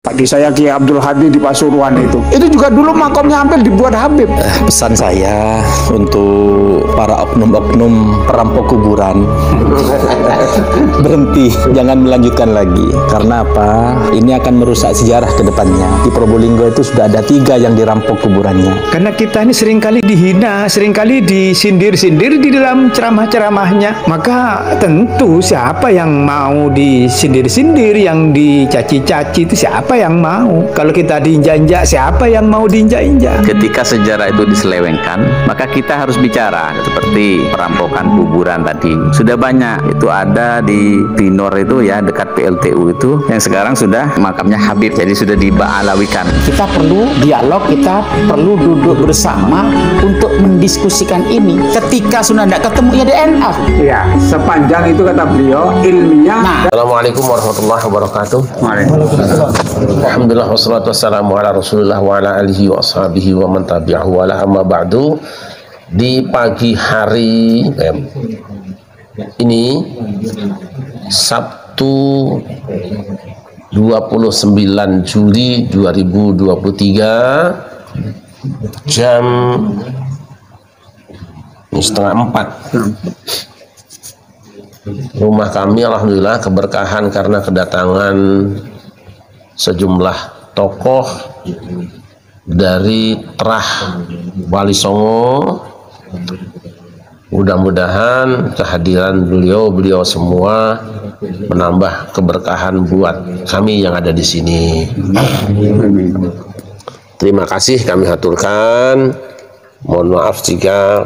Di saya Kiai Abdul Hadi di Pasuruan itu juga dulu makomnya hampir dibuat Habib. Pesan saya untuk para oknum-oknum perampok kuburan, berhenti, jangan melanjutkan lagi. Karena apa? Ini akan merusak sejarah ke depannya. Di Probolinggo itu sudah ada 3 yang dirampok kuburannya. Karena kita ini seringkali dihina, seringkali disindir-sindir di dalam ceramah-ceramahnya. Maka tentu siapa yang mau disindir-sindir, yang dicaci-caci itu siapa yang mau? Kalau kita diinjak-injak, siapa yang mau diinjak-injak? Ketika sejarah itu diselewengkan, maka kita harus bicara. Seperti perampokan kuburan tadi, sudah banyak itu ada di Pinor itu ya, dekat PLTU itu, yang sekarang sudah makamnya Habib, jadi sudah diba'alawikan. Kita perlu dialog, kita perlu duduk bersama untuk mendiskusikan ini. Ketika sudah tidak ketemu ya DNA. Ya, sepanjang itu kata beliau ilmiah. Assalamualaikum warahmatullahi wabarakatuh. Alhamdulillah wassalatu wassalamu ala Rasulillah wa ala alihi wa ashabihi wa man tabi'ahu wa la amma ba'du. Di pagi hari ini Sabtu 29 Juli 2023 jam setengah 4. Rumah kami alhamdulillah keberkahan karena kedatangan sejumlah tokoh dari Trah Wali Songo. Mudah-mudahan kehadiran beliau semua menambah keberkahan buat kami yang ada di sini. Terima kasih kami haturkan. Mohon maaf jika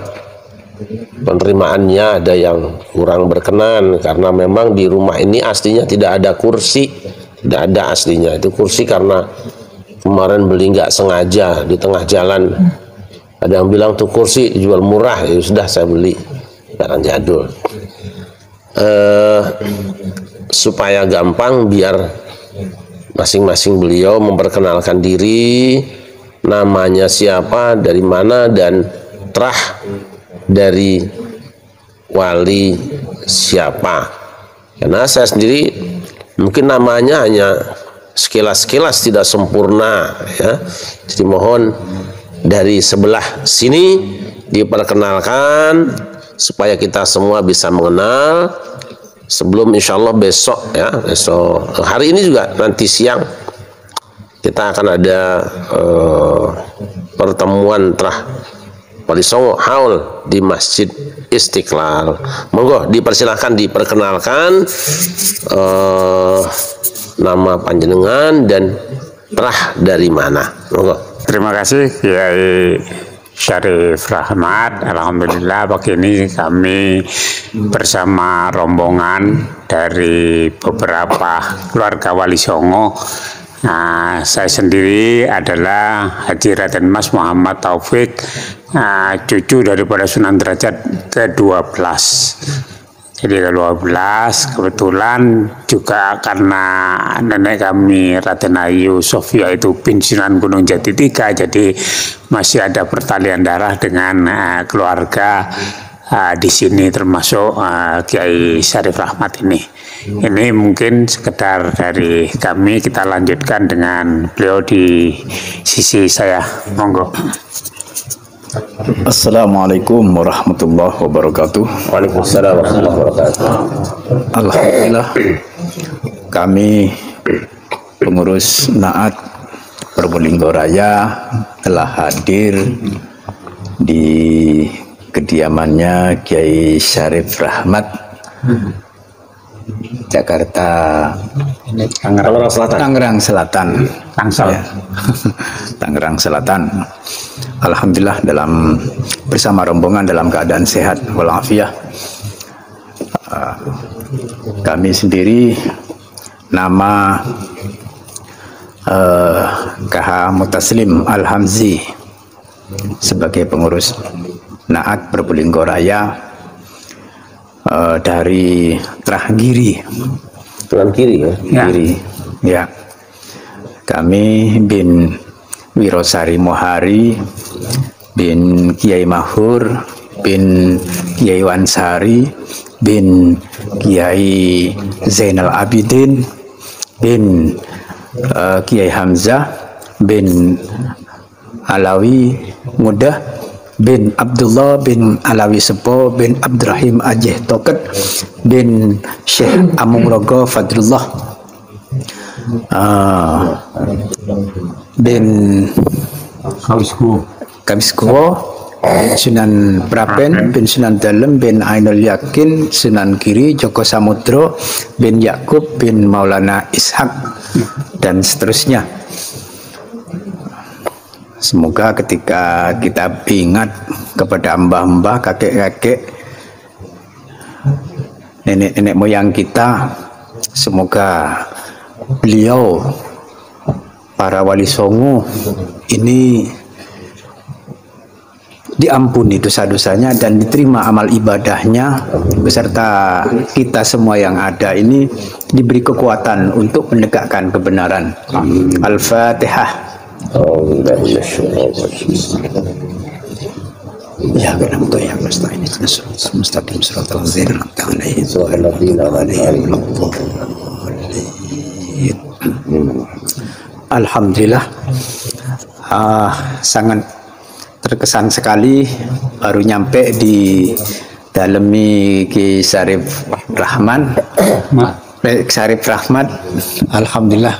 penerimaannya ada yang kurang berkenan, karena memang di rumah ini aslinya tidak ada kursi. Tidak ada aslinya, itu kursi karena kemarin beli nggak sengaja di tengah jalan. Ada yang bilang tuh kursi dijual murah, ya sudah saya beli, barang jadul. Supaya gampang, biar masing-masing beliau memperkenalkan diri, namanya siapa, dari mana, dan Trah dari wali siapa. Karena saya sendiri mungkin namanya hanya sekilas-sekilas, tidak sempurna ya. Jadi mohon dari sebelah sini diperkenalkan supaya kita semua bisa mengenal sebelum insya Allah besok ya, besok hari ini juga nanti siang kita akan ada pertemuan Trah Wali Songo haul di Masjid Istiqlal. Monggo dipersilahkan diperkenalkan nama panjenengan dan Trah dari mana. Monggo. Terima kasih Kiai Syarif Rahmat. Alhamdulillah pagi ini kami bersama rombongan dari beberapa keluarga Wali Songo. Nah, saya sendiri adalah Haji Raden Mas Muhammad Taufik, cucu daripada Sunan Derajat ke-12. Jadi ke-12 kebetulan juga karena nenek kami Raden Ayu Sofia itu pensiunan Gunung Jati 3, jadi masih ada pertalian darah dengan keluarga di sini, termasuk Kiai Syarif Rahmat ini. Ini mungkin sekedar dari kami, kita lanjutkan dengan beliau di sisi saya. Monggo. Assalamualaikum warahmatullahi wabarakatuh. Waalaikumsalam warahmatullahi wabarakatuh. Alhamdulillah kami pengurus Naat Probolinggo Raya telah hadir di kediamannya Kiai Syarif Rahmat, Jakarta, Tangerang Selatan. Ya. Tangerang Selatan. Alhamdulillah bersama rombongan dalam keadaan sehat walafiat. Kami sendiri nama KH Mutaslim Al-Hamzi sebagai pengurus Naat Probolinggo Raya dari Trah Giri. Tuan Kiri ya? Giri. Ya. Kami bin Wirosari Mohari bin Kiai Mahur bin Kiai Wansari bin Kiai Zainal Abidin bin Kiai Hamzah bin Alawi Muda bin Abdullah bin Alawi Sepo bin Abdurrahim Aceh Toket bin Syekh Amung-Rogo Fadlullah bin Kamiskuwo Sunan Prapen bin Sunan Dalem bin Ainul Yakin Sunan Giri Joko Samudro bin Yakub bin Maulana Ishak dan seterusnya. Semoga ketika kita ingat kepada mbah-mbah, kakek-kakek, nenek-nenek moyang kita, semoga beliau, para wali songo ini diampuni dosa-dosanya dan diterima amal ibadahnya, beserta kita semua yang ada ini diberi kekuatan untuk menegakkan kebenaran. Al-Fatihah. Ya kenapa ya mustaqim mustaqim siratal ladzina Alhamdulillah, sangat terkesan sekali baru nyampe di dalemi Ki Syarif Rahman, Syarif Rahmat. Alhamdulillah,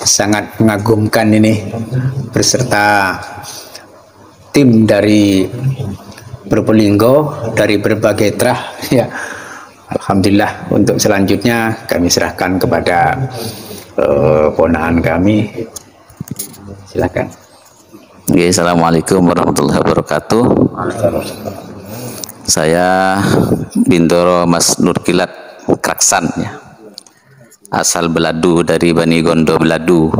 sangat mengagumkan ini beserta tim dari Probolinggo dari berbagai trah ya. Alhamdulillah, untuk selanjutnya kami serahkan kepada ponakan kami. Silakan. Assalamualaikum warahmatullahi wabarakatuh. Saya Bintoro Mas Nurkilat Kraksan ya. Asal Beladu dari Bani Gondo Beladu,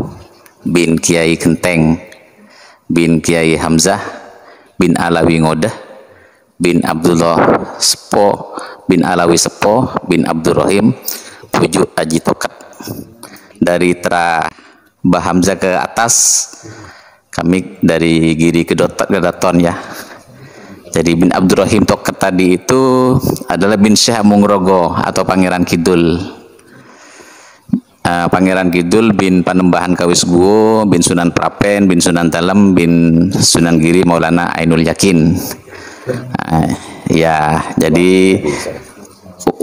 bin Kiai Genteng, bin Kiai Hamzah, bin Alawi Ngodah, bin Abdullah Sepo, bin Alawi Sepo, bin Abdurrahim, Pujuk Aji Tokat. Dari Tra Mbah Hamzah ke atas, kami dari Giri ke Daton ya. Jadi bin Abdurrahim Tokat tadi itu adalah bin Syekh Amung-Rogo atau Pangeran Kidul. Pangeran Kidul bin Panembahan Kawisguwo bin Sunan Prapen bin Sunan Dalem bin Sunan Giri Maulana Ainul Yakin. Ya, jadi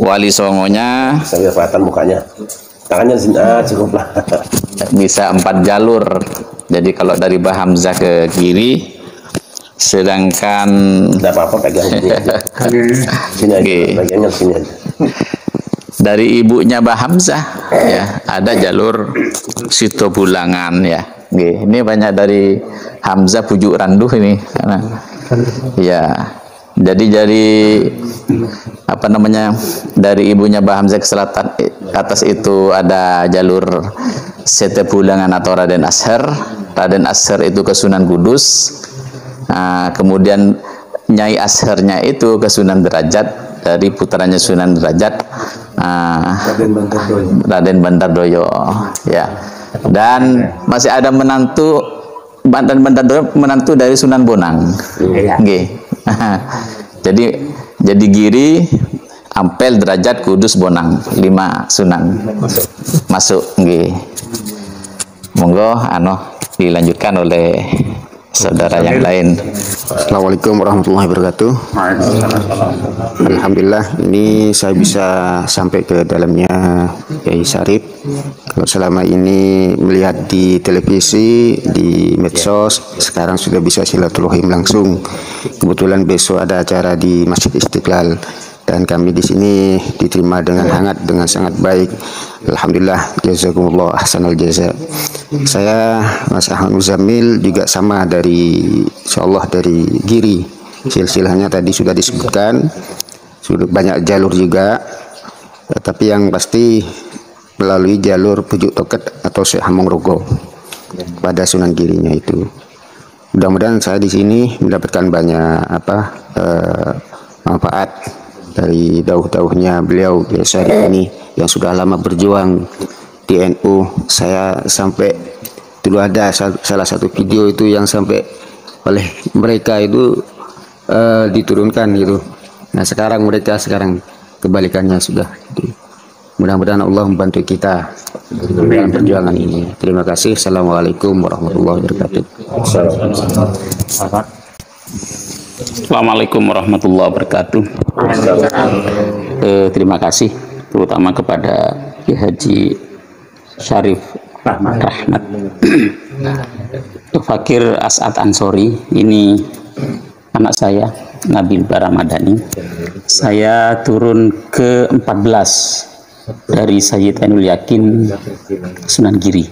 wali songonya sambil kelihatan mukanya, tangannya di sini cukup lah. Bisa 4 jalur. Jadi kalau dari Mbah Hamzah ke Giri, sedangkan tidak apa-apa pegang sini aja. Sini aja, pegangnya sini aja. Dari ibunya Mbah Hamzah ya, ada jalur Sitobulangan ya. Ini banyak dari Hamzah Pujuk Randuh ini karena ya. Jadi apa namanya, dari ibunya Mbah Hamzah ke selatan atas itu ada jalur Sitobulangan atau Raden Ashar. Raden Ashar itu ke Sunan Kudus. Kemudian Nyai Asharnya itu ke Sunan Derajat. Dari putranya Sunan Derajat, Raden Bandardoyo ya. Dan masih ada menantu menantu dari Sunan Bonang. Jadi Giri, Ampel, Derajat, Kudus, Bonang, 5 Sunan masuk. Monggo dilanjutkan oleh saudara yang lain. Assalamualaikum warahmatullahi wabarakatuh. Alhamdulillah, ini saya bisa sampai ke dalamnya Kiai Syarif. Kalau selama ini melihat di televisi, di medsos, sekarang sudah bisa silaturahim langsung. Kebetulan besok ada acara di Masjid Istiqlal dan kami di sini diterima dengan hangat, dengan sangat baik. Alhamdulillah, jazakumullah ahsanal jaza. Saya Mas Ahmad Muzamil juga sama dari, insyaallah dari Giri. Silsilahnya tadi sudah disebutkan, sudah banyak jalur juga, tapi yang pasti melalui jalur Pujuk Toket atau Syekh Amung-Rogo pada Sunan Girinya itu. Mudah-mudahan saya di sini mendapatkan banyak manfaat dari dauh-dauhnya beliau Kiai Syarif ini yang sudah lama berjuang di NU. Saya sampai dulu ada salah satu video itu yang sampai oleh mereka itu diturunkan gitu. Nah sekarang mereka kebalikannya sudah. Mudah-mudahan Allah membantu kita. dalam perjuangan ini. Terima kasih. Assalamualaikum warahmatullahi wabarakatuh. Assalamualaikum warahmatullahi wabarakatuh. Terima kasih terutama kepada Kiai Haji Syarif Rahmat Fakir As'ad Ansori. Ini anak saya Nabil Baramadani. Saya turun ke 14 dari Sayyid Ainul Yakin Sunan Giri.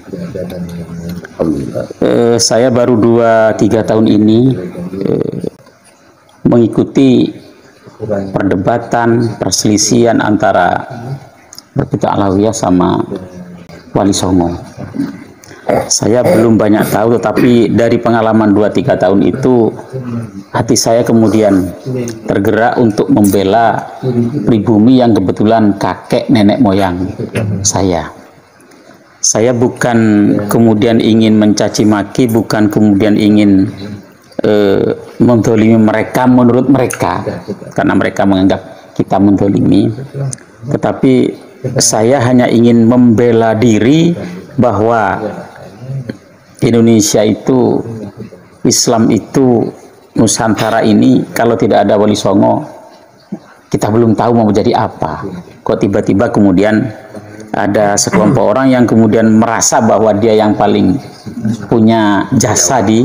Saya baru 2-3 tahun ini mengikuti perdebatan, perselisihan antara Bapita Alawiyah sama Wali Songo. Saya belum banyak tahu, tetapi dari pengalaman 2-3 tahun itu hati saya kemudian tergerak untuk membela pribumi yang kebetulan kakek nenek moyang saya. Saya bukan kemudian ingin mencaci maki, bukan kemudian ingin mendolimi mereka menurut mereka, karena mereka menganggap kita mendolimi, tetapi saya hanya ingin membela diri bahwa Indonesia itu, Islam itu, Nusantara ini kalau tidak ada Wali Songo kita belum tahu mau menjadi apa. Kok tiba-tiba kemudian ada sekelompok orang yang kemudian merasa bahwa dia yang paling punya jasa di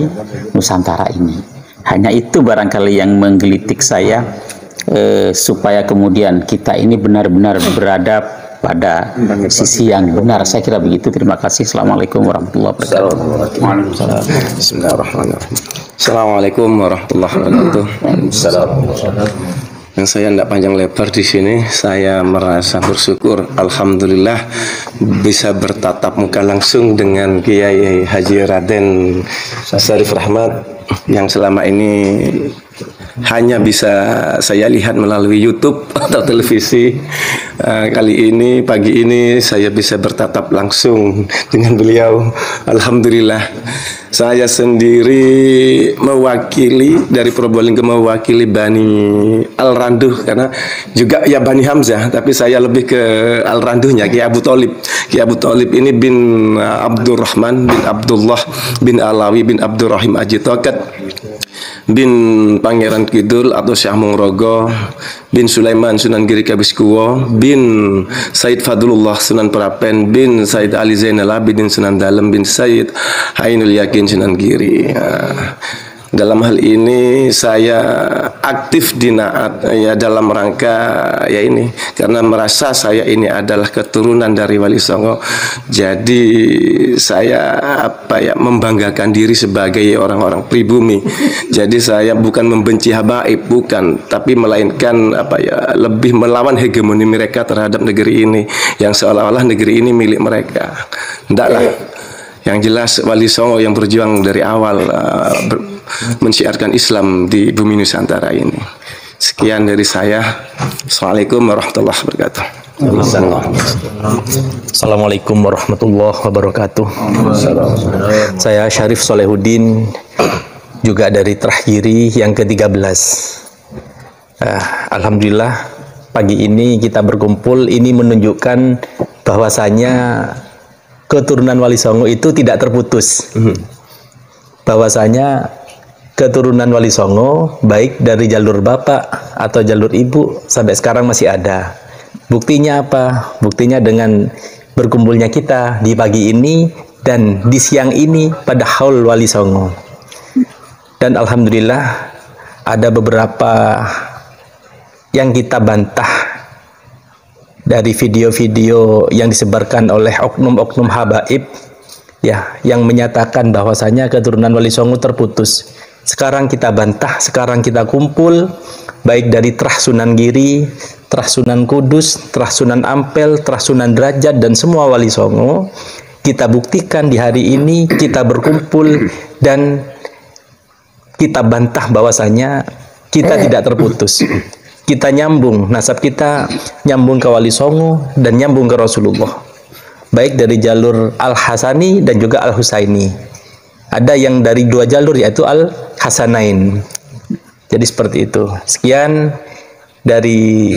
Nusantara ini. Hanya itu barangkali yang menggelitik saya, supaya kemudian kita ini benar-benar berada pada sisi yang benar. Saya kira begitu. Terima kasih. Assalamualaikum warahmatullahi wabarakatuh. Bismillahirrahmanirrahim. Assalamualaikum warahmatullahi wabarakatuh. Yang saya tidak panjang lebar di sini, saya merasa bersyukur, alhamdulillah bisa bertatap muka langsung dengan Kiai Haji Raden Syarif Rahmat yang selama ini hanya bisa saya lihat melalui YouTube atau televisi. Kali ini, pagi ini saya bisa bertatap langsung dengan beliau. Alhamdulillah. Saya sendiri mewakili dari Probolinggo, mewakili Bani Al-Randuh, karena juga ya Bani Hamzah, tapi saya lebih ke Al-Randuhnya, Kiai Abu Thalib. Kiai Abu Thalib ini bin Abdurrahman bin Abdullah bin Alawi bin Abdurrahim Aji Tokat bin Pangeran Kidul atau Syah Mongrogo bin Sulaiman Sunan Giri Kabiskuwo bin Said Fadlullah Sunan Prapen bin Said Ali Zainal Abidin Sunan Dalem bin Said Ainul Yakin Sunan Giri. Dalam hal ini saya aktif di Naat ya, dalam rangka ya ini, karena merasa saya ini adalah keturunan dari Wali Songo. Jadi saya membanggakan diri sebagai orang-orang pribumi. Jadi saya bukan membenci habaib, bukan, tapi melainkan lebih melawan hegemoni mereka terhadap negeri ini yang seolah-olah negeri ini milik mereka. Hendaklah. Yang jelas Wali Songo yang berjuang dari awal mensiarkan Islam di bumi Nusantara ini. Sekian dari saya. Assalamualaikum warahmatullahi wabarakatuh. Assalamualaikum warahmatullahi wabarakatuh. Saya Syarif Solehuddin, juga dari Trahgiri yang ke-13. Alhamdulillah pagi ini kita berkumpul, ini menunjukkan bahwasanya keturunan Wali Songo itu tidak terputus. Bahwasanya keturunan Wali Songo baik dari jalur bapak atau jalur ibu sampai sekarang masih ada. Buktinya apa? Buktinya dengan berkumpulnya kita di pagi ini dan di siang ini pada haul Wali Songo. Dan alhamdulillah ada beberapa yang kita bantah dari video-video yang disebarkan oleh oknum-oknum habaib ya, yang menyatakan bahwasanya keturunan Wali Songo terputus. Sekarang kita bantah, sekarang kita kumpul baik dari Trah Sunan Giri, Trah Sunan Kudus, Trah Sunan Ampel, Trah Sunan Derajat dan semua Wali Songo. Kita buktikan di hari ini kita berkumpul dan kita bantah bahwasanya kita tidak terputus. Kita nyambung, nasab kita nyambung ke Wali Songo dan nyambung ke Rasulullah, baik dari jalur Al-Hasani dan juga Al-Husaini. Ada yang dari dua jalur, yaitu Al-Hasanain. Jadi seperti itu. Sekian dari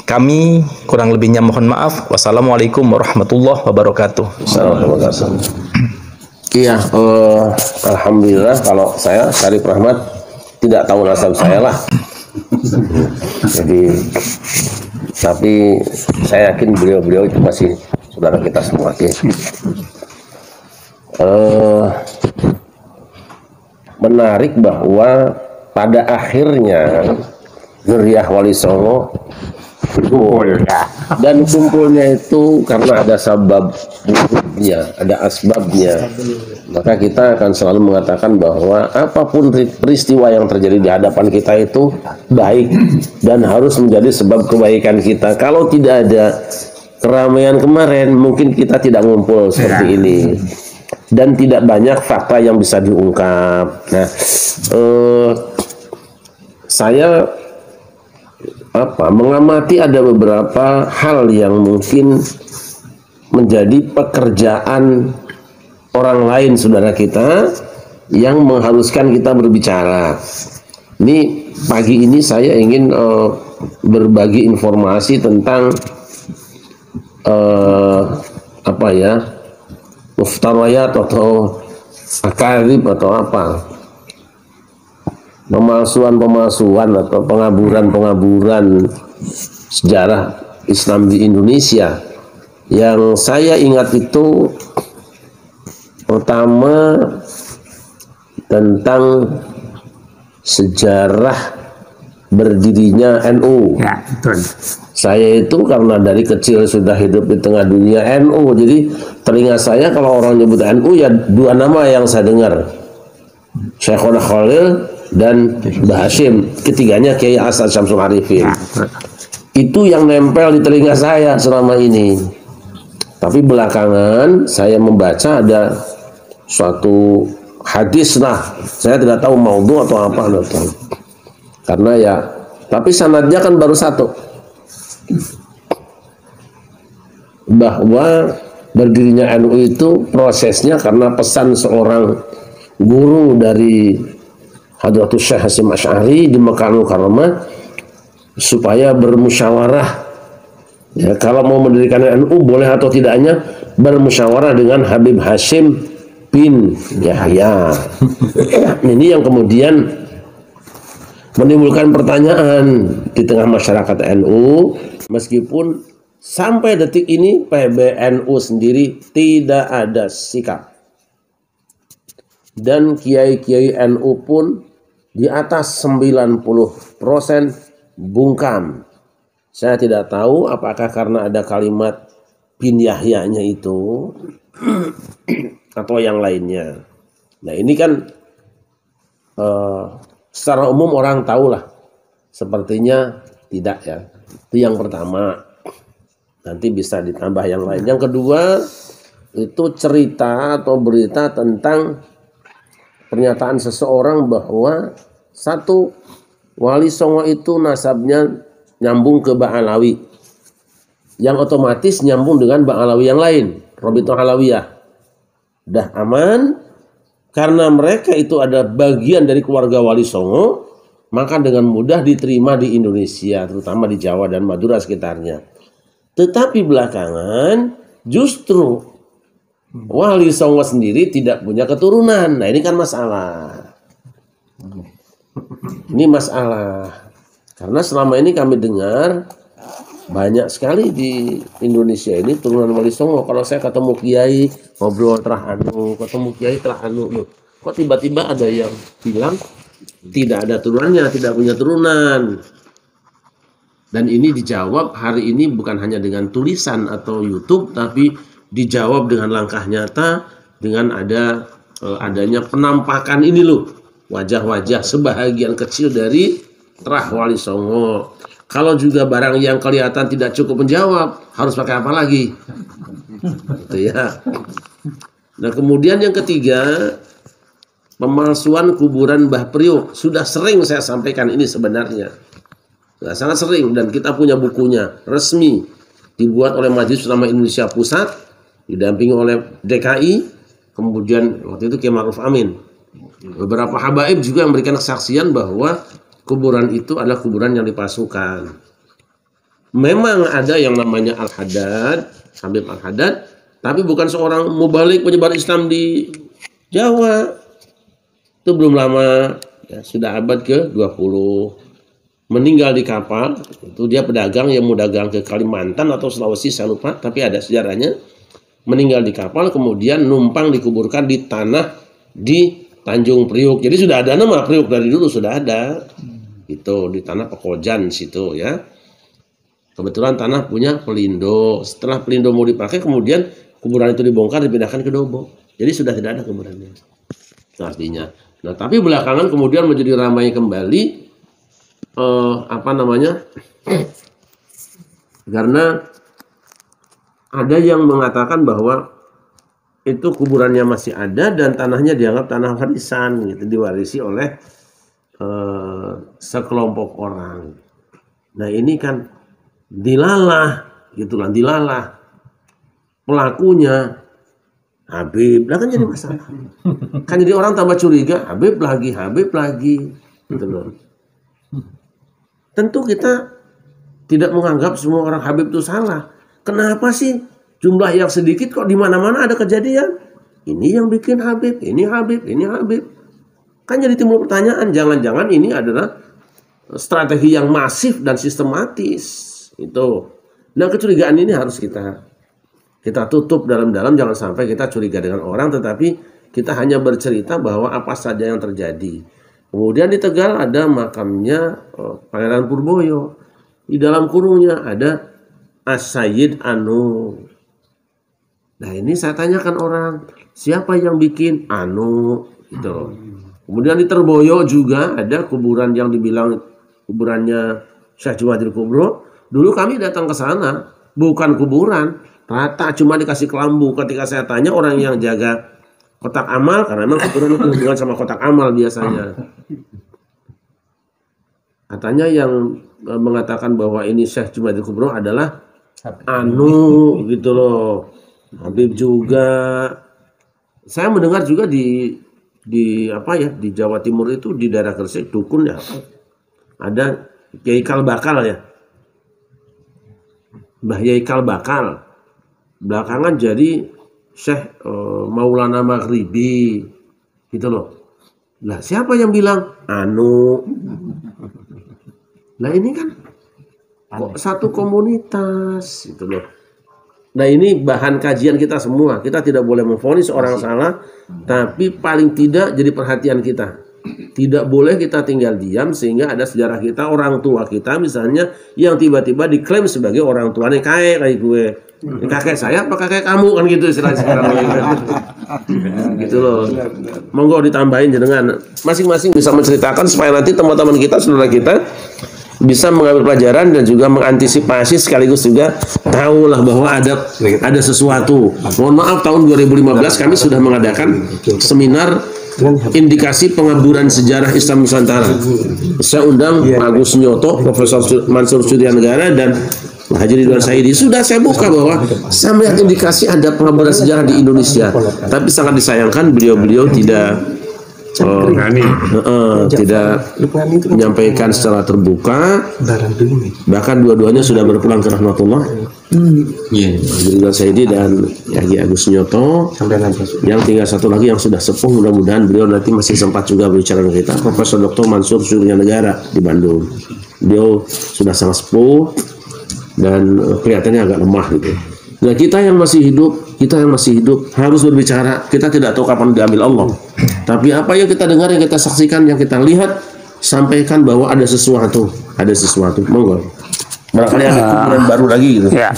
Kami kurang lebihnya mohon maaf. Wassalamualaikum warahmatullahi wabarakatuh. Iya, alhamdulillah kalau saya Syarif Rahmat tidak tahu nasab saya lah. Jadi, tapi saya yakin beliau-beliau itu masih saudara kita semua. Menarik bahwa pada akhirnya Zuriyah Wali Songo kumpul, dan kumpulnya itu karena ada sebabnya, ada asbabnya. Maka kita akan selalu mengatakan bahwa apapun peristiwa yang terjadi di hadapan kita itu baik dan harus menjadi sebab kebaikan kita. Kalau tidak ada keramaian kemarin, mungkin kita tidak ngumpul seperti ini. Dan tidak banyak fakta yang bisa diungkap. Nah, saya mengamati ada beberapa hal yang mungkin menjadi pekerjaan orang lain, saudara kita, yang mengharuskan kita berbicara. Ini pagi ini saya ingin berbagi informasi tentang muftarayat atau akarib atau apa, pemalsuan atau pengaburan sejarah Islam di Indonesia. Yang saya ingat itu pertama tentang sejarah berdirinya NU. Ya, betul. Saya itu karena dari kecil sudah hidup di tengah dunia NU, jadi telinga saya kalau orang nyebut NU ya dua nama yang saya dengar, Syekhona Khalil dan Mbah Hashim, ketiganya Kiai Asad Syamsul Arifin. Itu yang nempel di telinga saya selama ini. Tapi belakangan saya membaca ada suatu hadis, saya tidak tahu maudhu atau apa, karena ya, tapi sanadnya kan baru satu, bahwa berdirinya NU itu prosesnya karena pesan seorang guru dari Hadratus Syekh Hasyim Asy'ari di Mekah Al-Mukarramah supaya bermusyawarah, ya, kalau mau mendirikan NU boleh atau tidaknya bermusyawarah dengan Habib Hashim bin Yahya. Ini yang kemudian menimbulkan pertanyaan di tengah masyarakat NU, meskipun sampai detik ini PBNU sendiri tidak ada sikap, dan kiai-kiai NU pun di atas 90% bungkam. Saya tidak tahu apakah karena ada kalimat bin Yahyanya itu atau yang lainnya. Nah, ini kan secara umum orang tahulah, sepertinya tidak, ya. Itu yang pertama. Nanti bisa ditambah yang lain. Yang kedua itu cerita atau berita tentang pernyataan seseorang bahwa satu Wali Songo itu nasabnya nyambung ke Ba'alawi, yang otomatis nyambung dengan Ba'alawi yang lain, Robito Alawiyah. Dah aman, karena mereka itu ada bagian dari keluarga Wali Songo, maka dengan mudah diterima di Indonesia, terutama di Jawa dan Madura sekitarnya. Tetapi belakangan justru Wali Songo sendiri tidak punya keturunan. Nah, ini kan masalah. Ini masalah. Karena selama ini kami dengar banyak sekali di Indonesia ini turunan Wali Songo. Kalau saya ketemu kiai ngobrol terah anu, ketemu kiai terah anu, kok tiba-tiba ada yang bilang tidak ada turunannya, tidak punya turunan. Dan ini dijawab hari ini bukan hanya dengan tulisan atau YouTube, tapi dijawab dengan langkah nyata, dengan adanya penampakan ini loh, wajah-wajah sebahagian kecil dari terah Wali Songo. Kalau juga barang yang kelihatan tidak cukup menjawab, harus pakai apa lagi? Gitu ya. Nah, kemudian yang ketiga, pemalsuan kuburan Mbah Priok. Sudah sering saya sampaikan ini sebenarnya. Nah, sangat sering, dan kita punya bukunya resmi, dibuat oleh Majelis Ulama Indonesia Pusat, didampingi oleh DKI, kemudian waktu itu Kiai Ma'ruf Amin. Beberapa habaib juga memberikan kesaksian bahwa kuburan itu adalah kuburan yang dipalsukan. Memang ada yang namanya Al-Haddad, Habib Al-Haddad, tapi bukan seorang mubalik penyebar Islam di Jawa. Itu belum lama, ya, sudah abad ke-20. Meninggal di kapal, itu dia pedagang yang mau dagang ke Kalimantan atau Sulawesi, saya lupa, tapi ada sejarahnya. Meninggal di kapal, kemudian numpang dikuburkan di tanah di Tanjung Priuk. Jadi sudah ada nama Priuk dari dulu, sudah ada. Itu di tanah Pekojan situ ya. Kebetulan tanah punya Pelindo. Setelah Pelindo mau dipakai, kemudian kuburan itu dibongkar, dipindahkan ke Dobo. Jadi sudah tidak ada kuburannya. Itu artinya. Nah, tapi belakangan kemudian menjadi ramai kembali. Karena ada yang mengatakan bahwa itu kuburannya masih ada dan tanahnya dianggap tanah warisan, gitu, diwarisi oleh sekelompok orang. Nah, ini kan dilalah, gitulah, dilalah pelakunya Habib, lah kan jadi masalah. Kan jadi orang tambah curiga, Habib lagi, gitu loh. Tentu kita tidak menganggap semua orang Habib itu salah. Kenapa sih jumlah yang sedikit kok di mana-mana ada kejadian? Ini yang bikin Habib, ini Habib, ini Habib. Kan jadi timbul pertanyaan, jangan-jangan ini adalah strategi yang masif dan sistematis. Itu. Nah, kecurigaan ini harus kita tutup dalam-dalam, jangan sampai kita curiga dengan orang, tetapi kita hanya bercerita bahwa apa saja yang terjadi. Kemudian di Tegal ada makamnya Pangeran Purboyo. Di dalam kurungnya ada As-Sayyid Anu. Nah, ini saya tanyakan orang, siapa yang bikin Anu? Gitu. Kemudian di Terboyo juga ada kuburan yang dibilang kuburannya Syekh Jumadil Kubro. Dulu kami datang ke sana, bukan kuburan, rata, cuma dikasih kelambu. Ketika saya tanya orang yang jaga kotak amal, karena memang kuburan itu hubungan sama kotak amal biasanya. Katanya yang mengatakan bahwa ini Syekh Jumadil Kubro adalah Anu, gitu loh. Habib juga. Saya mendengar juga di Jawa Timur itu, di daerah Gresik, dukun ya, ada Kiai Kalbakal ya, Mbah Yai Kalbakal. Belakangan jadi Syekh Maulana Maghribi, gitu loh. Lah siapa yang bilang Anu? Nah ini kan kok satu komunitas, gitu loh. Nah, ini bahan kajian kita semua. Kita tidak boleh memvonis orang salah, tapi paling tidak jadi perhatian kita. Tidak boleh kita tinggal diam sehingga ada sejarah kita, orang tua kita misalnya yang tiba-tiba diklaim sebagai orang tuanya kayak gue. Kakek saya apa kakek kamu, kan gitu istilah sekarang. Gitu loh. Monggo ditambahin jenengan. Masing-masing bisa menceritakan supaya nanti teman-teman kita, saudara kita bisa mengambil pelajaran dan juga mengantisipasi, sekaligus juga tahulah bahwa ada sesuatu. Mohon maaf, tahun 2015 kami sudah mengadakan seminar indikasi pengaburan sejarah Islam Nusantara. Saya undang Agus Nyoto, Profesor Mansur Suryanegara dan Haji Ridwan Saidi. Sudah saya buka bahwa saya melihat indikasi ada pengaburan sejarah di Indonesia. Tapi sangat disayangkan beliau-beliau tidak tidak menyampaikan secara terbuka. Bahkan dua-duanya sudah berpulang ke rahmatullah. Ridwan Saidi dan Haji Agus Nyoto. Yang tinggal satu lagi yang sudah sepuh, mudah-mudahan beliau nanti masih sempat juga berbicara dengan kita, Profesor Dr. Mansur Suryanegara di Bandung. Beliau sudah sangat sepuh dan kelihatannya agak lemah gitu. Nah, kita yang masih hidup harus berbicara. Kita tidak tahu kapan diambil Allah. Tapi apa yang kita dengar, yang kita saksikan, yang kita lihat, sampaikan bahwa ada sesuatu. Monggo. Barangkali ada kuburan baru lagi gitu. Ya.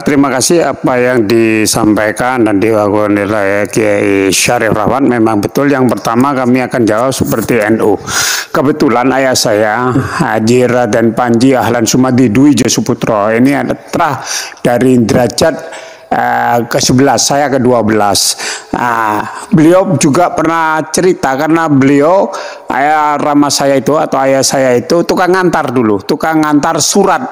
Terima kasih apa yang disampaikan dan diwakilkan oleh Kiai Syarif Rahmat. Memang betul. Yang pertama kami akan jawab seperti NU. Kebetulan ayah saya Haji Raden Panji Ahlan Sumadi Dwi Jasuputro ini adalah dari derajat ke-11, saya ke-12. Beliau juga pernah cerita karena beliau ayah saya itu tukang ngantar dulu, tukang ngantar surat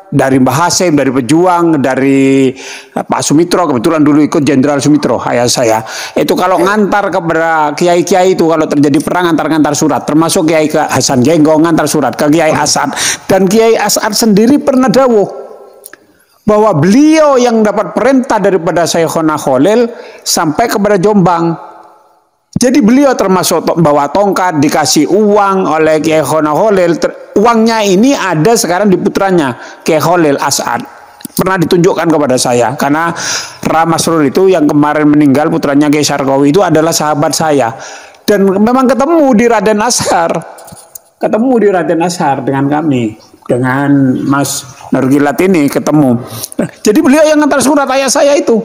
dari Mbah Hasim, dari Pejuang, dari Pak Sumitro, kebetulan dulu ikut Jenderal Sumitro, ayah saya. Itu kalau ngantar kepada kiai-kiai itu, kalau terjadi perang ngantar surat, termasuk Kiai Hasan Genggong ngantar surat ke Kiai As'ad. Dan Kiai As'ad sendiri pernah dawuh bahwa beliau yang dapat perintah daripada Syekhona Khalil sampai kepada Jombang. Jadi beliau termasuk bawa tongkat, dikasih uang oleh Kiai Khalil. Uangnya ini ada sekarang di putranya, Kiai Khalil As'ad. Pernah ditunjukkan kepada saya, karena Ramasrur itu yang kemarin meninggal, putranya Kiai Sarkawi itu adalah sahabat saya. Dan memang ketemu di Raden Ashar. Ketemu di Raden Ashar dengan kami, dengan Mas Nurgilat ini ketemu. Jadi beliau yang ngantar surat ayah saya itu.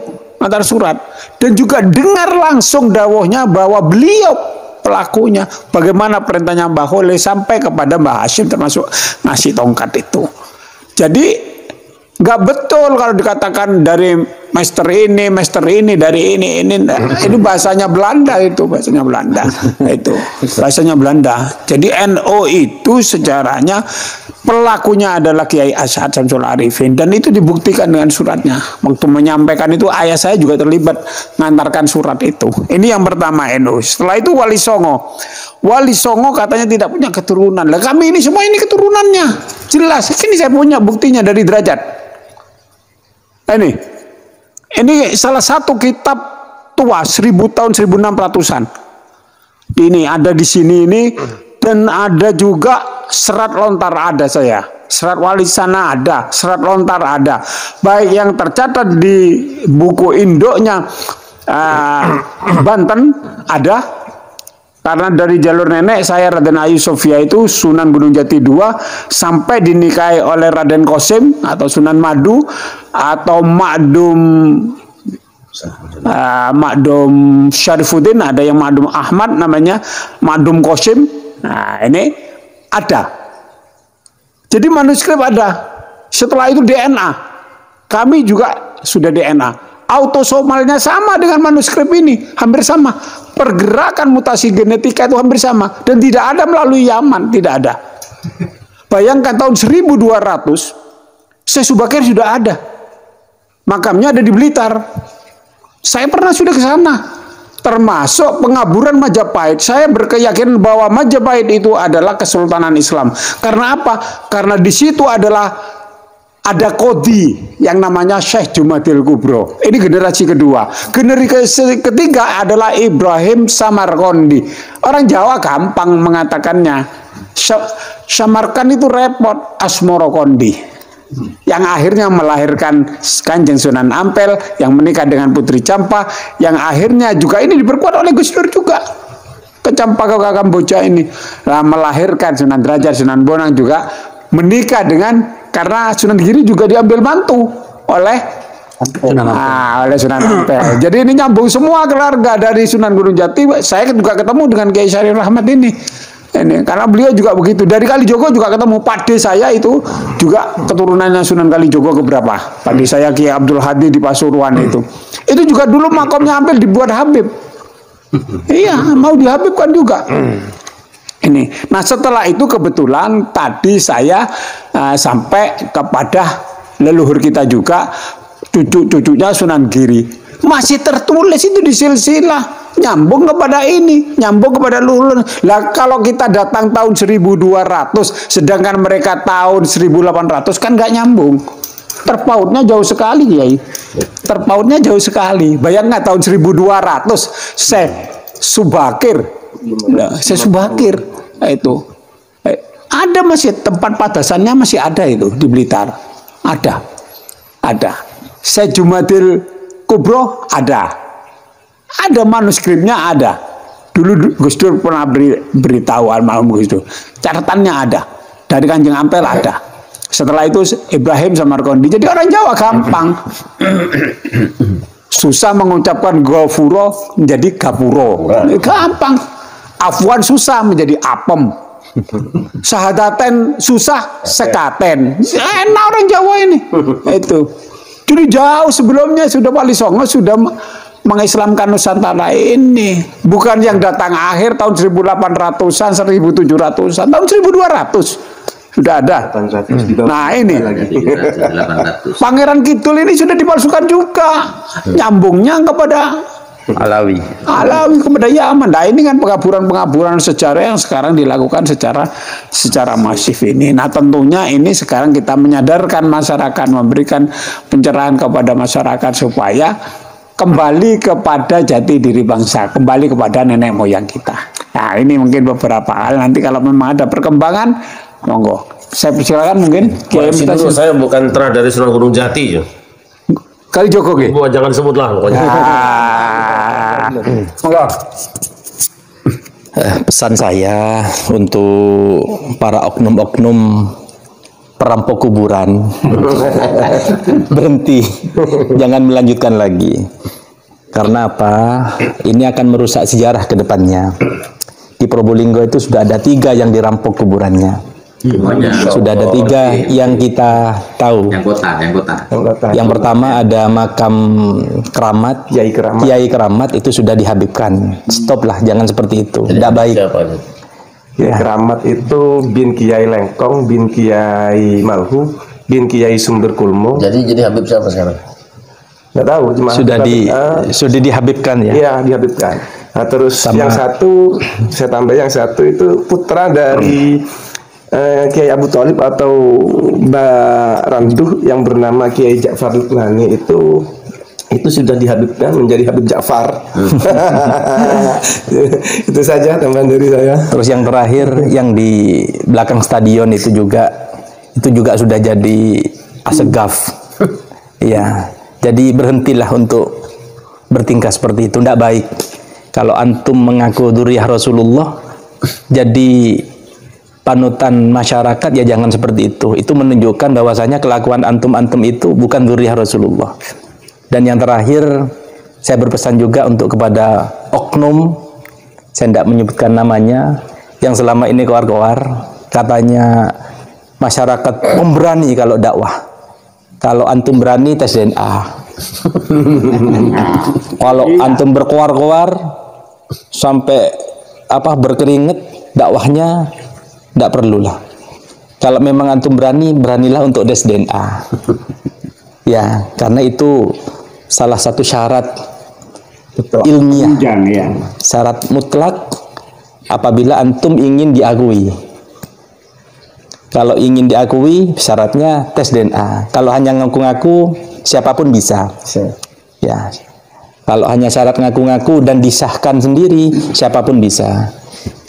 Antar surat, dan juga dengar langsung dawuhnya bahwa beliau pelakunya, bagaimana perintahnya Mbah Khalil sampai kepada Mbah Hasyim, termasuk ngasih tongkat itu. Jadi nggak betul kalau dikatakan dari master ini dari ini bahasanya Belanda, itu bahasanya Belanda. Itu bahasanya Belanda. Jadi NU itu sejarahnya pelakunya adalah Kiai As'ad Syamsul Arifin, dan itu dibuktikan dengan suratnya. Waktu menyampaikan itu ayah saya juga terlibat ngantarkan surat itu. Ini yang pertama NU. Setelah itu Wali Songo. Wali Songo katanya tidak punya keturunan. Lah kami ini semua ini keturunannya. Jelas. Ini saya punya buktinya dari Derajat. Ini salah satu kitab tua 1000 tahun 1600-an. Ini ada di sini ini, dan ada juga serat lontar ada saya. Serat wali sana ada, serat lontar ada. Baik yang tercatat di buku induknya Banten ada. Karena dari jalur nenek saya Raden Ayu Sofia itu Sunan Gunung Jati II sampai dinikahi oleh Raden Qasim atau Sunan Madu atau Makdum Syarifuddin, ada yang Makdum Ahmad namanya Makdum Qasim. Nah, ini ada. Jadi manuskrip ada. Setelah itu DNA. Kami juga sudah DNA. Autosomalnya sama dengan manuskrip ini, hampir sama. Pergerakan mutasi genetika itu hampir sama, dan tidak ada melalui Yaman, tidak ada. Bayangkan tahun 1200 Syekh Subakir sudah ada. Makamnya ada di Blitar. Saya pernah sudah ke sana. Termasuk pengaburan Majapahit. Saya berkeyakinan bahwa Majapahit itu adalah Kesultanan Islam. Karena apa? Karena di situ ada kodi yang namanya Syekh Jumadil Kubro. Ini generasi kedua. Generasi ketiga adalah Ibrahim Samarkandi. Orang Jawa gampang mengatakannya. Samarkand itu repot. Asmorokondi. Yang akhirnya melahirkan Kanjeng Sunan Ampel, yang menikah dengan Putri Campa, yang akhirnya juga ini diperkuat oleh Gus Dur juga. Kecampaka Kamboja ini melahirkan Sunan Derajat, Sunan Bonang juga menikah dengan, karena Sunan Giri juga diambil mantu oleh Sunan Ampel. Jadi ini nyambung semua keluarga dari Sunan Gunung Jati. Saya juga ketemu dengan Kiai Syarif Rahmat ini, karena beliau juga begitu. Dari Kalijogo juga ketemu. Pakde saya itu juga keturunannya Sunan Kalijogo keberapa. Pakde saya Kiai Abdul Hadi di Pasuruan itu juga dulu makomnya Ampel dibuat Habib. Iya, mau dihabibkan juga. Nah setelah itu kebetulan tadi saya sampai kepada leluhur kita juga, cucu-cucunya Sunan Giri masih tertulis itu di silsilah, nyambung kepada ini, nyambung kepada leluhur. Lah kalau kita datang tahun 1200 sedangkan mereka tahun 1800 kan nggak nyambung, terpautnya jauh sekali Kiai, terpautnya jauh sekali. Bayangkan tahun 1200 Syekh Subakir, Syekh Subakir itu ada, masih tempat padasannya masih ada itu di Blitar, ada Syekh Jumadil Kubro ada manuskripnya ada. Dulu Gus Dur pernah beritahu almarhum Gus Dur, catatannya ada, dari Kanjeng Ampel ada. Setelah itu Ibrahim Samarkandi. Jadi orang Jawa gampang. Susah mengucapkan Gafuro menjadi Gapuro. Gampang. Afwan susah menjadi apem. Sahadaten susah sekaten. Enak orang Jawa ini. Itu. Jadi jauh sebelumnya sudah Wali Songo sudah mengislamkan Nusantara ini. Bukan yang datang akhir tahun 1800-an, 1700-an, tahun 1200. Sudah ada. Nah ini Pangeran Kidul ini sudah dipalsukan juga, nyambungnya kepada Alawi kepada Yaman. Nah ini kan pengaburan sejarah yang sekarang dilakukan secara masif ini. Nah tentunya ini sekarang kita menyadarkan masyarakat, memberikan pencerahan kepada masyarakat supaya kembali kepada jati diri bangsa, kembali kepada nenek moyang kita. Nah ini mungkin beberapa hal, nanti kalau memang ada perkembangan, monggo. Saya persilakan mungkin. Saya bukan terah dari Sunan Gunung Jati ya. Kali Joko ke? Jangan sebutlah pokoknya. Monggo. Pesan saya untuk para oknum-oknum perampok kuburan, berhenti, jangan melanjutkan lagi. Karena apa? Ini akan merusak sejarah ke depannya. Di Probolinggo itu sudah ada 3 yang dirampok kuburannya. Sudah ada 3 yang kita tahu. Yang pertama ada makam keramat, Kiai Keramat itu sudah dihabibkan. Stop lah, jangan seperti itu. Tidak baik. Kiai Keramat itu bin Kiai Lengkong, bin Kiai Malhu, bin Kiai Sumber Kulmo. Jadi Habib siapa sekarang? Nggak tahu, cuma sudah dihabibkan ya. Iya, dihabibkan. Nah, terus yang satu, saya tambah yang satu itu putra dari Kiai Abu Thalib atau Mbak Randuh yang bernama Kiai Ja'far Luqlani itu sudah dihabibkan menjadi Habib Ja'far. Itu saja tambahan dari saya. Terus yang terakhir yang di belakang stadion itu juga sudah jadi asegaf. Ya, jadi berhentilah untuk bertingkah seperti itu, tidak baik. Kalau antum mengaku dzurriyyah Rasulullah, jadi panutan masyarakat, ya jangan seperti itu. Itu menunjukkan bahwasanya kelakuan antum-antum itu bukan dzurriyyah Rasulullah. Dan yang terakhir, saya berpesan juga untuk kepada oknum, saya tidak menyebutkan namanya, yang selama ini keluar-keluar, katanya masyarakat memberani kalau dakwah. Kalau antum berani, tes DNA. Kalau antum berkoar-koar sampai berkeringat, dakwahnya tidak perlulah. Kalau memang antum berani, beranilah untuk tes DNA. Ya, karena itu salah satu syarat ilmiah, syarat mutlak apabila antum ingin diakui. Kalau ingin diakui, syaratnya tes DNA. Kalau hanya ngaku-ngaku, siapapun bisa. Ya, kalau hanya syarat ngaku-ngaku dan disahkan sendiri, siapapun bisa.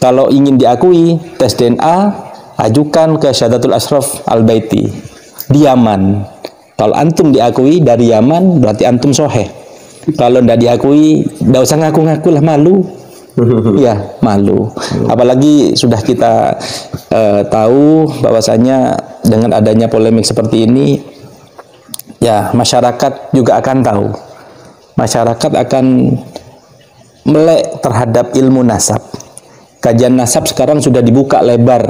Kalau ingin diakui, tes DNA, ajukan ke Syahadatul Ashraf Al-Baiti di Yaman. Kalau antum diakui dari Yaman, berarti antum soheh. Kalau tidak diakui, tidak usah ngaku-ngaku lah, malu. Ya, malu. Apalagi sudah kita tahu bahwasanya dengan adanya polemik seperti ini, ya masyarakat juga akan tahu. Masyarakat akan melek terhadap ilmu nasab. Kajian nasab sekarang sudah dibuka lebar,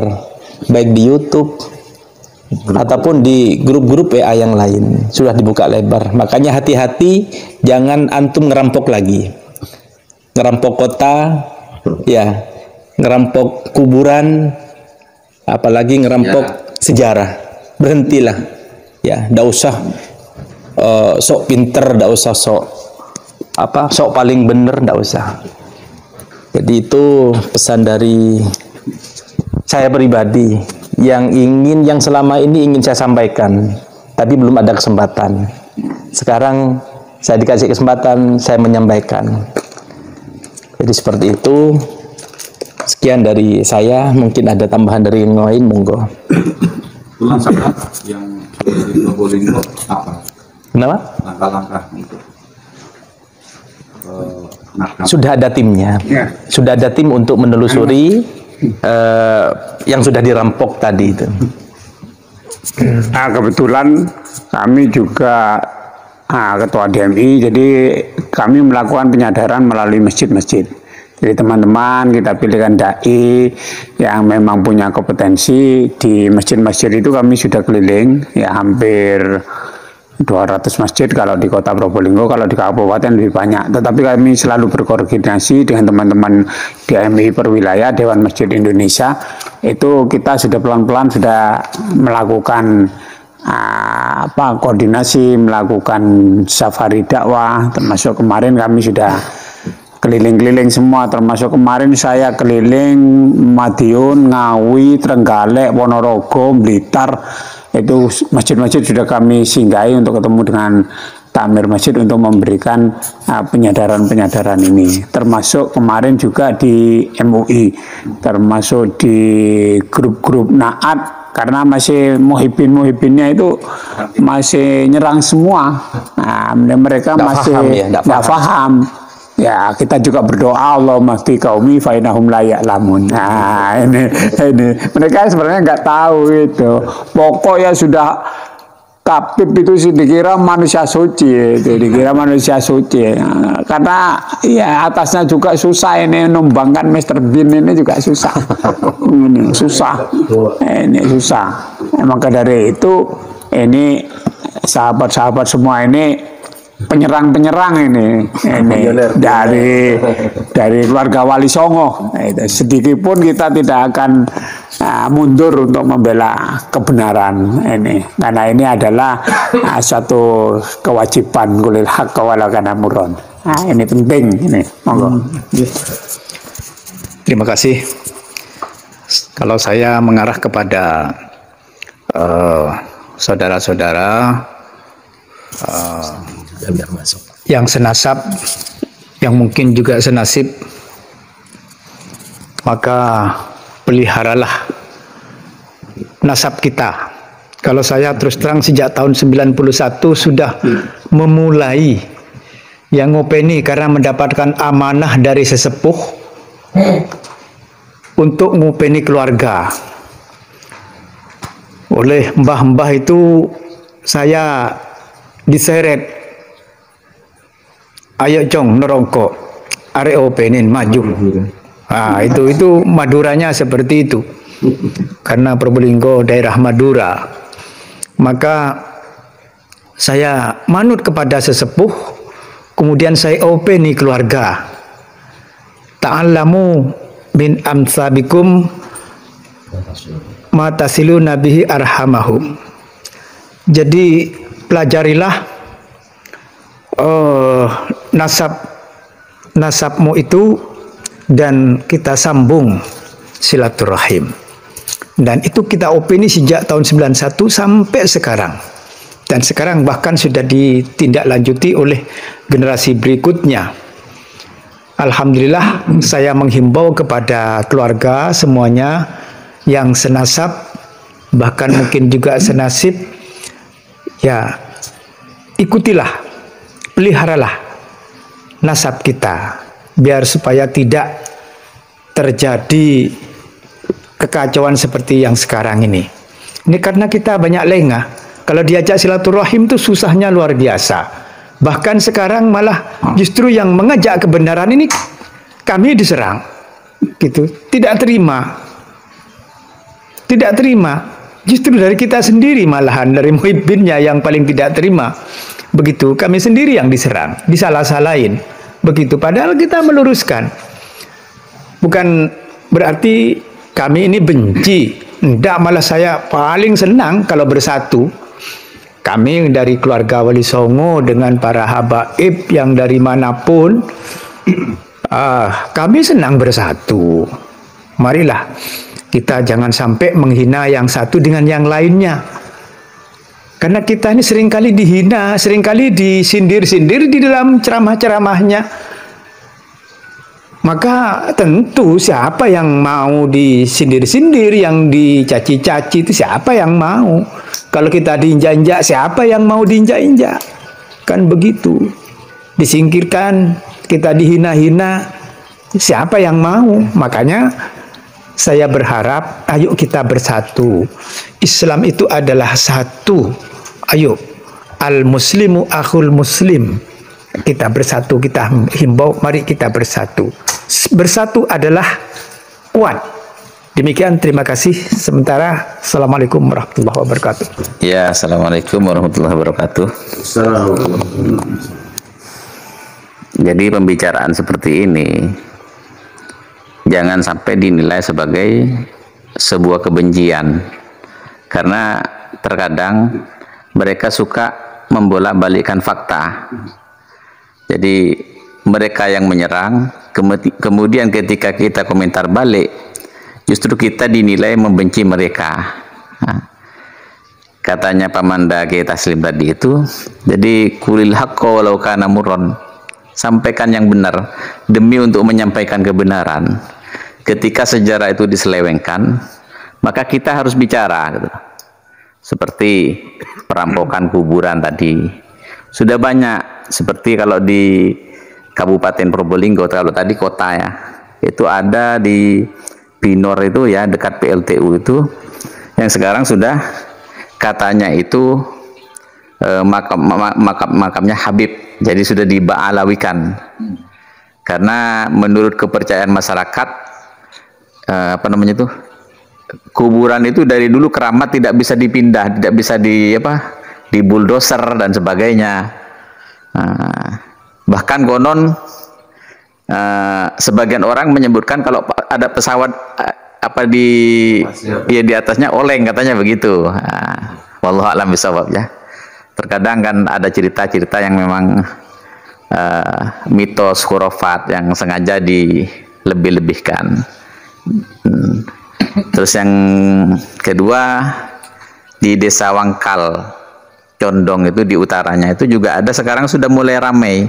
baik di YouTube ataupun di grup-grup WA yang lain, sudah dibuka lebar. Makanya hati-hati, jangan antum ngerampok lagi, ngerampok kota, ya, ngerampok kuburan, apalagi ngerampok sejarah. Berhentilah, ya, ndak usah sok pinter, ndak usah sok paling bener, ndak usah. Jadi itu pesan dari saya pribadi yang selama ini ingin saya sampaikan, tapi belum ada kesempatan. Sekarang saya dikasih kesempatan, saya menyampaikan. Jadi seperti itu. Sekian dari saya, mungkin ada tambahan dari yang lain, monggo. Langkah yang di Probolinggo apa? Kenapa? Langkah-langkah untuk sudah ada timnya, sudah ada tim untuk menelusuri yang sudah dirampok tadi itu. Nah, kebetulan kami juga ketua DMI, jadi kami melakukan penyadaran melalui masjid-masjid. Jadi teman-teman kita pilihkan dai yang memang punya kompetensi di masjid-masjid itu, kami sudah keliling ya hampir 200 masjid kalau di kota Probolinggo, kalau di kabupaten lebih banyak. Tetapi kami selalu berkoordinasi dengan teman-teman di MI Perwilayah, Dewan Masjid Indonesia. Itu kita sudah pelan-pelan sudah melakukan koordinasi, melakukan safari dakwah. Termasuk kemarin kami sudah keliling-keliling semua, termasuk kemarin saya keliling Madiun, Ngawi, Trenggalek, Ponorogo, Blitar. Itu masjid-masjid sudah kami singgahi untuk ketemu dengan takmir masjid untuk memberikan penyadaran-penyadaran ini. Termasuk kemarin juga di MUI, termasuk di grup-grup Naat, karena masih muhibin-muhibinnya itu masih nyerang semua. Nah, mereka masih nggak paham. Ya, kita juga berdoa Allahumma fi qaumi fa innahum la ya'lamun. Nah, ini mereka sebenarnya nggak tahu itu. Pokoknya sudah Tabib itu sih dikira manusia suci, itu dikira manusia suci. Nah, karena ya atasnya juga susah ini, numbangkan Mr. Bean ini juga susah. Ini susah. Ini susah. Maka dari itu ini sahabat-sahabat semua ini penyerang-penyerang ini dari keluarga Wali Songo. Sedikit pun kita tidak akan mundur untuk membela kebenaran ini, karena ini adalah satu kewajiban kulil haq walau kana murron. Nah, ini penting ini. Monggo. Terima kasih. Kalau saya mengarah kepada saudara-saudara yang senasab, yang mungkin juga senasib, maka peliharalah nasab kita. Kalau saya terus terang sejak tahun 91 sudah memulai yang ngopeni karena mendapatkan amanah dari sesepuh untuk ngopeni keluarga. Oleh mbah-mbah itu saya diseret, ayo cong nerongko, arek openin maju. Nah, itu Maduranya seperti itu. Karena Probolinggo daerah Madura, maka saya manut kepada sesepuh, kemudian saya openi keluarga. Ta'allamu min amsabikum matasilu nabihi arhamahum. Jadi pelajarilah nasabmu itu dan kita sambung silaturahim. Dan itu kita opini sejak tahun 91 sampai sekarang. Dan sekarang bahkan sudah ditindaklanjuti oleh generasi berikutnya. Alhamdulillah, saya menghimbau kepada keluarga semuanya yang senasab, bahkan mungkin juga senasib, ya ikutilah, peliharalah nasab kita, biar supaya tidak terjadi kekacauan seperti yang sekarang ini. Ini karena kita banyak lengah. Kalau diajak silaturahim itu susahnya luar biasa. Bahkan sekarang malah justru yang mengajak kebenaran ini kami diserang. Gitu. Tidak terima. Tidak terima. Justru dari kita sendiri malahan, dari muhibbinnya yang paling tidak terima. Begitu, kami sendiri yang diserang, disalah-salahin. Begitu, padahal kita meluruskan. Bukan berarti kami ini benci. Tidak, malah saya paling senang kalau bersatu. Kami dari keluarga Wali Songo dengan para habaib yang dari manapun, kami senang bersatu. Marilah kita jangan sampai menghina yang satu dengan yang lainnya. Karena kita ini seringkali dihina, seringkali disindir-sindir di dalam ceramah-ceramahnya. Maka tentu siapa yang mau disindir-sindir, yang dicaci-caci itu siapa yang mau? Kalau kita diinjak-injak, siapa yang mau diinjak-injak? Kan begitu. Disingkirkan, kita dihina-hina, siapa yang mau? Makanya saya berharap, ayo kita bersatu. Islam itu adalah satu. Ayo, al-muslimu akhul muslim. Kita bersatu, kita himbau, mari kita bersatu. Bersatu adalah kuat. Demikian, terima kasih. Sementara, Assalamualaikum warahmatullahi wabarakatuh. Ya, Assalamualaikum warahmatullahi wabarakatuh. Jadi pembicaraan seperti ini jangan sampai dinilai sebagai sebuah kebencian, karena terkadang mereka suka membolak-balikkan fakta. Jadi mereka yang menyerang, kemudian ketika kita komentar balik, justru kita dinilai membenci mereka. Nah, katanya Pamanda Kiai Taslim tadi itu, jadi kulil haqqa walau kana murran, sampaikan yang benar demi untuk menyampaikan kebenaran. Ketika sejarah itu diselewengkan, maka kita harus bicara gitu. Seperti perampokan kuburan tadi, sudah banyak. Seperti kalau di Kabupaten Probolinggo, kalau tadi kota ya, itu ada di Pinor itu ya, dekat PLTU itu, yang sekarang sudah katanya itu makamnya Habib, jadi sudah diba'alawikan. Karena menurut kepercayaan masyarakat, apa namanya itu, kuburan itu dari dulu keramat, tidak bisa dipindah, tidak bisa di bulldozer dan sebagainya. Bahkan konon sebagian orang menyebutkan kalau ada pesawat di atasnya oleng, katanya begitu. Wallahu a'lam bishawab ya. Terkadang kan ada cerita-cerita yang memang mitos khurafat yang sengaja dilebih-lebihkan. Terus yang kedua, di Desa Wangkal Condong itu di utaranya itu juga ada, sekarang sudah mulai ramai.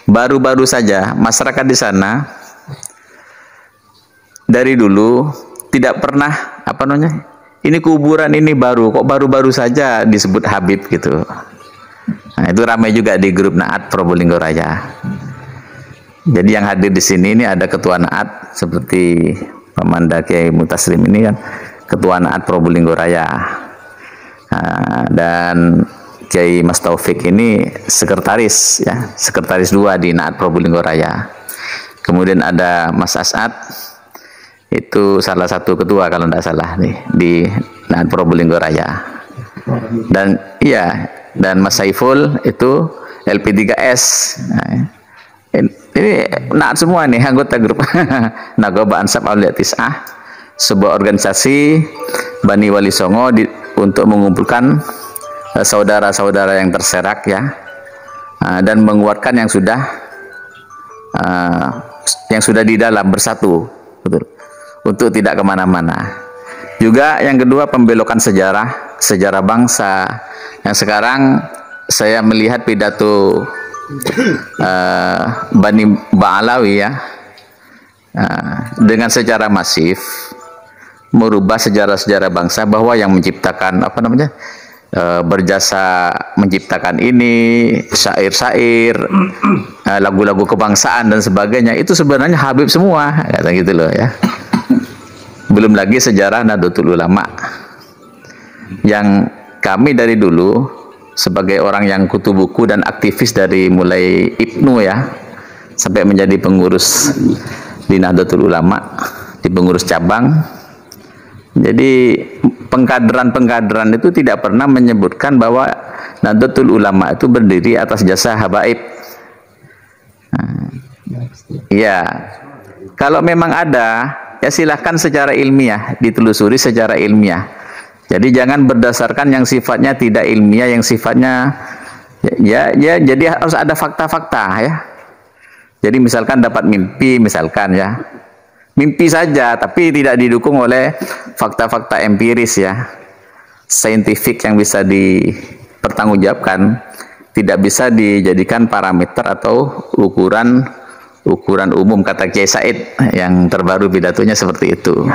Baru-baru saja masyarakat di sana dari dulu tidak pernah ini kuburan ini baru, kok baru-baru saja disebut Habib gitu. Nah, itu ramai juga di grup Naat Probolinggo Raya. Jadi yang hadir di sini ini ada ketua Naat seperti Pamanda Kiai Mutaslim ini kan ketua Naat Probolinggo Raya. Dan Kiai Mas Taufik ini sekretaris ya, sekretaris 2 di Naat Probolinggo Raya. Kemudian ada Mas As'ad, itu salah satu ketua kalau tidak salah nih di Naat Probolinggo Raya. Dan dan Mas Saiful itu LP3S. Nah, ini Naat semua nih anggota grup Nagoba Ansab Aulia Tis'ah, sebuah organisasi Bani Wali Songo untuk mengumpulkan saudara-saudara yang terserak ya, dan menguatkan yang sudah di dalam bersatu, betul, untuk tidak kemana-mana. Juga yang kedua, pembelokan sejarah bangsa, yang sekarang saya melihat pidato Bani Ba'alawi ya, dengan secara masif merubah sejarah-sejarah bangsa, bahwa yang menciptakan berjasa menciptakan ini syair-syair, lagu-lagu kebangsaan dan sebagainya, itu sebenarnya Habib semua, kata gitu loh ya. Belum lagi sejarah Nahdlatul Ulama yang kami dari dulu sebagai orang yang kutu buku dan aktivis dari mulai Ibnu ya sampai menjadi pengurus di Nahdlatul Ulama, di pengurus cabang. Jadi pengkaderan itu tidak pernah menyebutkan bahwa Nahdlatul Ulama itu berdiri atas jasa habaib. Ya, kalau memang ada, ya silahkan secara ilmiah, ditelusuri secara ilmiah. Jadi jangan berdasarkan yang sifatnya tidak ilmiah, yang sifatnya jadi harus ada fakta-fakta ya. Jadi misalkan dapat mimpi, misalkan ya, mimpi saja tapi tidak didukung oleh fakta-fakta empiris ya, saintifik yang bisa dipertanggungjawabkan, tidak bisa dijadikan parameter atau ukuran umum, kata Kiai Said yang terbaru pidatonya seperti itu.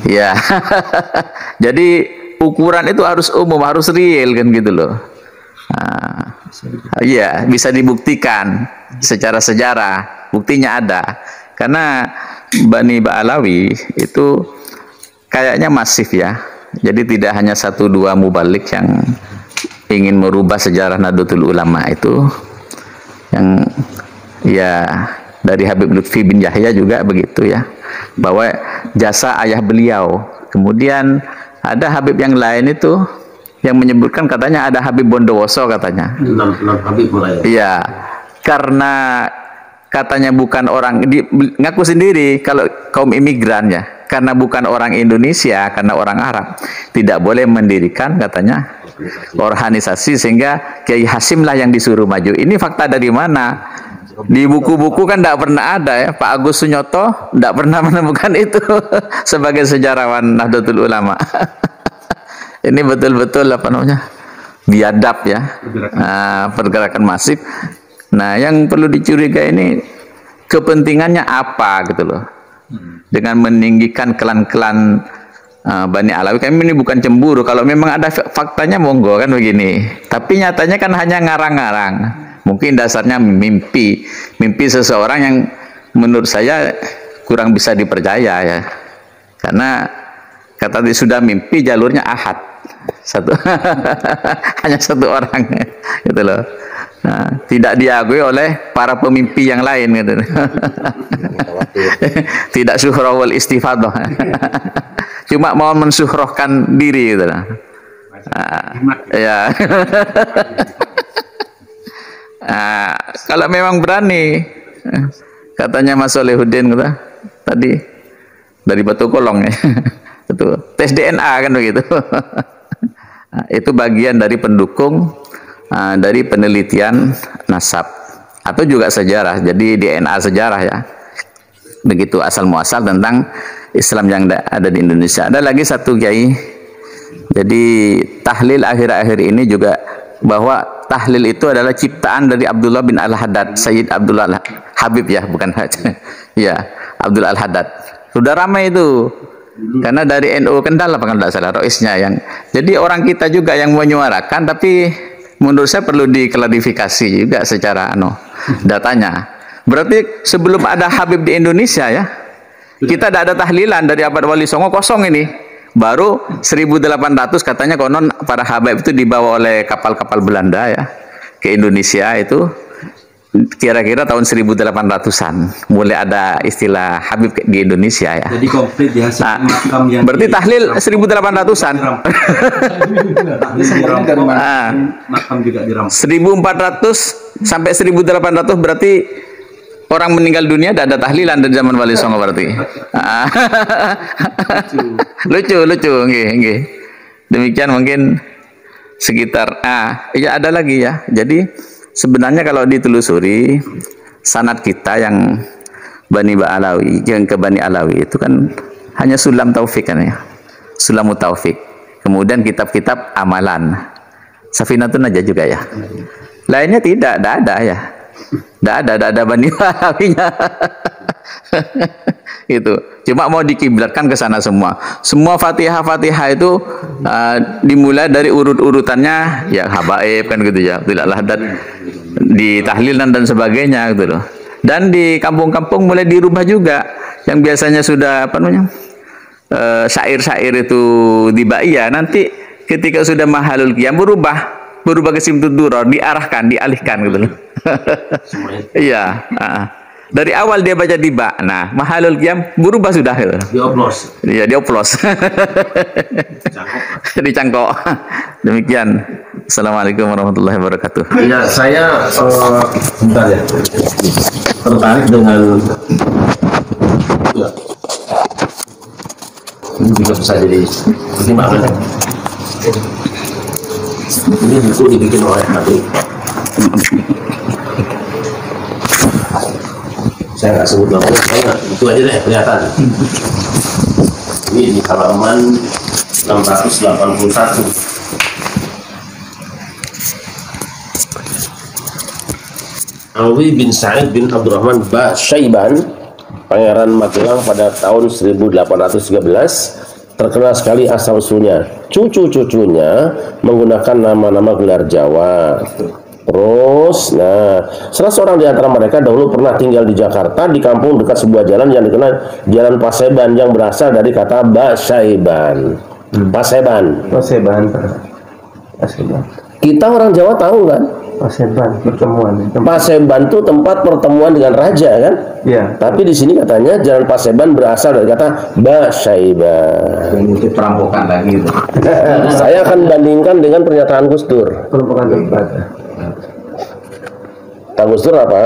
Ya. Jadi ukuran itu harus umum, harus real kan gitu loh. Iya, bisa dibuktikan secara sejarah, buktinya ada. Karena Bani Ba'alawi itu kayaknya masif ya. Jadi tidak hanya 1-2 mubalik yang ingin merubah sejarah Nahdlatul Ulama itu, yang ya dari Habib Lutfi bin Yahya juga begitu ya, bahwa jasa ayah beliau. Kemudian ada Habib yang lain itu yang menyebutkan katanya ada Habib Bondowoso katanya. 6 Habib mulai. Iya, karena katanya bukan orang, ngaku sendiri kalau kaum imigran ya, karena bukan orang Indonesia, karena orang Arab, tidak boleh mendirikan katanya organisasi, sehingga Kiai Hasim lah yang disuruh maju. Ini fakta dari mana? Di buku-buku kan tidak pernah ada ya. Pak Agus Sunyoto tidak pernah menemukan itu sebagai sejarawan Nahdlatul Ulama. Ini betul-betul apa namanya, biadab ya, pergerakan masif. Nah, yang perlu dicurigai ini kepentingannya apa gitu loh, dengan meninggikan klan-klan Bani Alawi. Kami ini bukan cemburu, kalau memang ada faktanya monggo kan begini, tapi nyatanya kan hanya ngarang-ngarang. Mungkin dasarnya mimpi seseorang yang menurut saya kurang bisa dipercaya ya, karena kata sudah mimpi jalurnya ahad, satu hanya satu orang gitu loh. Nah, tidak diakui oleh para pemimpi yang lain gitu. Tidak syuhrah wal istifadah. Cuma mau mensyuhrahkan diri gitu loh. Ya. Kalau memang berani, katanya Mas Solihuddin gitu, tadi dari Batu Kolong ya, itu tes DNA kan begitu. Itu bagian dari pendukung dari penelitian nasab atau juga sejarah. Jadi DNA sejarah ya, begitu asal muasal tentang Islam yang ada di Indonesia. Ada lagi satu kiai, jadi tahlil akhir-akhir ini juga bahwa tahlil itu adalah ciptaan dari Abdullah bin Al-Haddad, Sayyid Abdullah Habib ya, bukan ya, Abdul Al-Haddad. Sudah ramai itu, karena dari NU Kendal apa kalau tidak salah roisnya yang. Jadi orang kita juga yang menyuarakan, tapi menurut saya perlu diklarifikasi juga secara datanya. Berarti sebelum ada Habib di Indonesia ya, kita tidak ada tahlilan dari abad Wali Songo, kosong ini. Baru 1800 katanya konon para Habib itu dibawa oleh kapal-kapal Belanda ya ke Indonesia, itu kira-kira tahun 1800-an mulai ada istilah Habib di Indonesia ya. Jadi komplit dihasilkan makam yang berarti tahlil 1800-an. Makam juga dirampok. 1400 sampai 1800 berarti orang meninggal dunia tidak ada tahlilan dari zaman Wali Songo berarti. lucu, nggih. Demikian mungkin sekitar. Ya ada lagi ya. Jadi sebenarnya kalau ditelusuri sanad kita yang Bani Alawi, yang ke Bani Alawi itu kan hanya Sulam Taufik kan ya. Sulamut Taufik. Kemudian kitab-kitab amalan. Safinatun Najah juga ya. Lainnya tidak ada ya. Tidak ada Bani Alawinya. Itu cuma mau dikiblatkan ke sana semua. Semua Fatihah itu dimulai dari urut-urutannya ya, habaib kan gitu ya, tidak Al-Haddad di tahlilan dan sebagainya gitu loh. Dan di kampung-kampung mulai dirubah juga, yang biasanya sudah apa namanya syair-syair itu di Baiyah, nanti ketika sudah mahalul qiyam berubah ke Simtud Duror, dialihkan gitu loh. Iya, dari awal dia baca tiba, nah mahalul qiyam berubah sudah gitu. Dioplos. Iya, dioplos. Dicangkok. Demikian. Assalamualaikum warahmatullahi wabarakatuh. Ya, saya bentar ya, tertarik dengan ya. Ini juga bisa jadi pertimbangan. Ini buku dibikin oleh Habib. Saya nggak sebut namanya, saya itu aja deh kelihatan. Ini di halaman 681. Alwi bin Sa'id bin Abdurrahman Basyaiban, Pangeran Magelang pada tahun 1813, terkenal sekali asal-usulnya. Cucu-cucunya menggunakan nama-nama gelar Jawa. Terus, salah seorang di antara mereka dahulu pernah tinggal di Jakarta, di kampung dekat sebuah jalan yang dikenal Jalan Paseban, yang berasal dari kata Basyaiban. Paseban. Kita orang Jawa tahu kan? Paseban pertemuan. Paseban itu tempat pertemuan dengan raja kan? Iya. Tapi di sini katanya Jalan Paseban berasal dari kata Basaiban. Itu perampokan lagi itu. Saya akan bandingkan dengan pernyataan Gus Dur. Perampokan tempat. Tahu Gus Dur apa?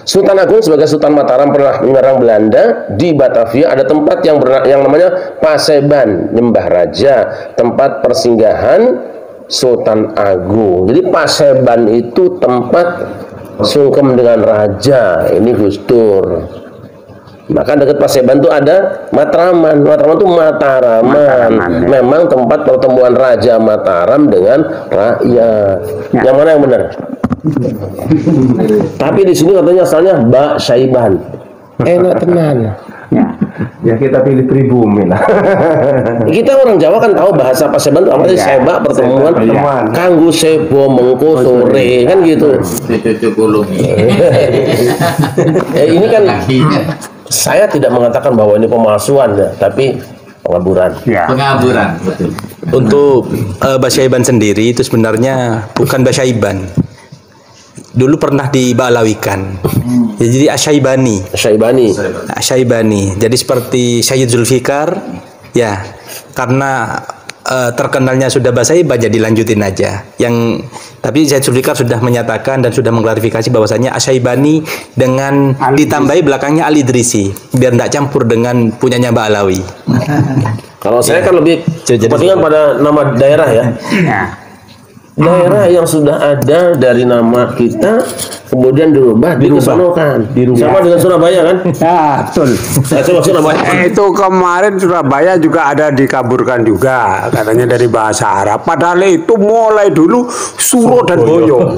Sultan Agung sebagai Sultan Mataram pernah menyerang Belanda. Di Batavia ada tempat yang namanya Paseban, nyembah raja, tempat persinggahan Sultan Agung. Jadi Paseban itu tempat sungkem dengan raja. Ini Gus Dur. Maka dekat Paseban itu ada Matraman. Matraman itu Mataraman. Memang tempat pertemuan Raja Mataram dengan rakyat. Yang mana yang benar? Tapi di sini katanya asalnya Basaiban. Enak tenan. Ya kita pilih pribumi lah. Kita orang Jawa kan tahu bahasa Paseban itu apa sih? Seba, pertemuan. Kanggo sebo mengko sore kan gitu. Ini kan saya tidak mengatakan bahwa ini pemalsuan ya, tapi pengaburan. Pengaburan, betul. Untuk Basaiban sendiri itu sebenarnya bukan Basaiban. Dulu pernah dibalawikan. Ya, jadi Asyaibani. Jadi seperti Syed Zulfikar, ya, karena terkenalnya sudah Basaiban jadi lanjutin aja. Tapi Syed Zulfikar sudah menyatakan dan sudah mengklarifikasi bahwasanya Asyaibani dengan ditambahi belakangnya Al Idrisi biar tidak campur dengan punyanya Mbak Alawi. Kalau saya kan lebih kepentingan pada nama daerah ya. Daerah yang sudah ada dari nama kita kemudian dirubah. Dikesonokan. Sama dengan Surabaya kan? Ya, betul. Itu kemarin Surabaya juga ada dikaburkan juga katanya dari bahasa Arab. Padahal itu mulai dulu Suro dan Boyo.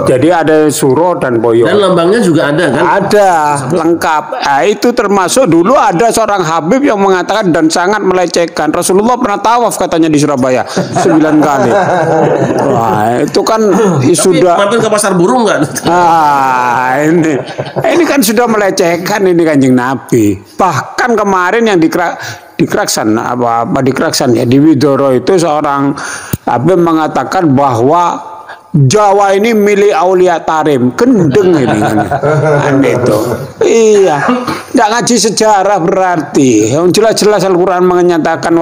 Jadi ada Suro dan Boyo. Dan lambangnya juga ada kan? Ada, lengkap. Nah, itu termasuk dulu ada seorang Habib yang mengatakan dan sangat melecehkan. Rasulullah pernah tawaf katanya di Surabaya 9 kali. Wah, itu kan sudah mampir ke pasar burung kan? Ini kan sudah melecehkan ini Kanjeng Nabi. Bahkan kemarin yang di Kraksan ya di Widoro itu seorang Habib mengatakan bahwa Jawa ini milik Aulia Tarim, gendeng ini kan itu. Iya, tidak ngaji sejarah berarti. Yang jelas-jelas Al-Quran menyatakan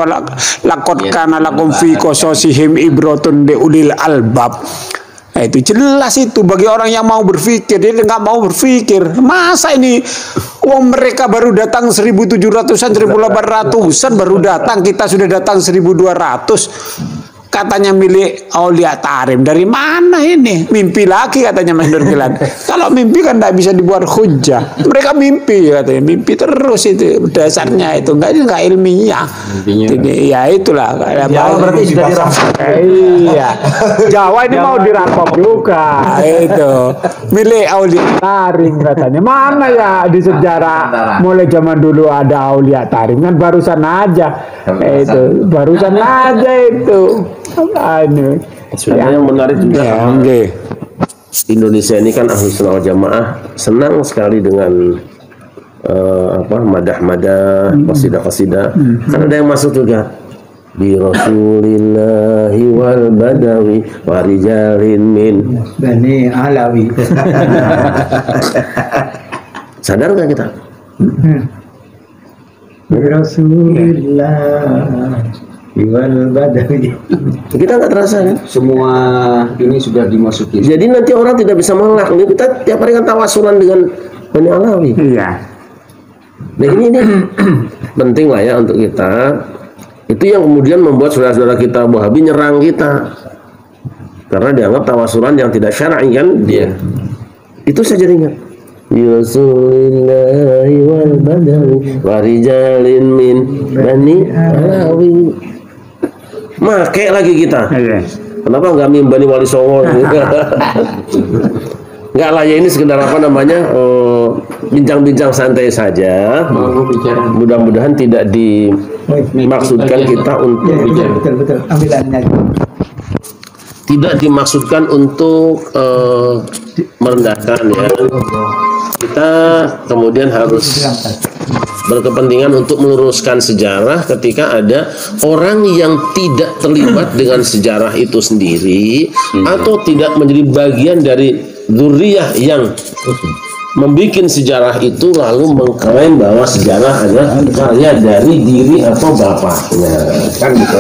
lakot kana lakum fi qasasihim ibratun liulil albab. Nah, itu jelas itu bagi orang yang mau berpikir. Dia nggak mau berpikir. Masa ini mereka baru datang 1700-an, 1800-an baru datang, kita sudah datang 1200. Katanya milik Aulia Tarim. Dari mana ini? Mimpi lagi katanya Mas Nur bilang. Kalau mimpi kan tidak bisa dibuat hujah. Mereka mimpi katanya. Mimpi terus itu dasarnya itu nggak ilmiah. Jadi, ya itulah. Jawa berarti sudah dirampok. Iya. Jawa ini mau dirampok juga. Itu milik Aulia Tarim katanya. Mana ya di sejarah mulai zaman dulu ada Aulia Tarim kan barusan aja. Itu barusan aja itu. Yang menarik juga Indonesia ini kan Ahlus Sunnah wal Jamaah senang sekali dengan madah-madah, qasidah-qasidah. Kan ada yang masuk juga bi Rasulillahi wal Badawi wa rijalin min Bani Alawi. Sadar nggak kita? Bi Rasulillah Iwan Badawi. Kita nggak terasa kan? Semua ini sudah dimasuki. Jadi nanti orang tidak bisa mengelak. Kita tiap hari kan tawasulan dengan Bani Alawi. Iya. Nah ini penting lah ya untuk kita. Itu yang kemudian membuat saudara-saudara kita Wahabi nyerang kita. Karena dianggap tawasulan yang tidak syar'i kan? Dia. Itu saja ingat. Yusulillahi wal Badawi wa rijalin min Bani Alawi. Make lagi kita. Kenapa nggak Mimbani Wali Songo? Nggak lah ya, ini sekedar bincang-bincang santai saja. Mudah-mudahan tidak dimaksudkan kita untuk tidak dimaksudkan untuk merendahkan ya. Kita kemudian harus berkepentingan untuk meluruskan sejarah ketika ada orang yang tidak terlibat dengan sejarah itu sendiri atau tidak menjadi bagian dari dzurriyyah yang membikin sejarah itu lalu mengklaim bahwa sejarah adalah karya dari diri atau bapaknya, kan gitu.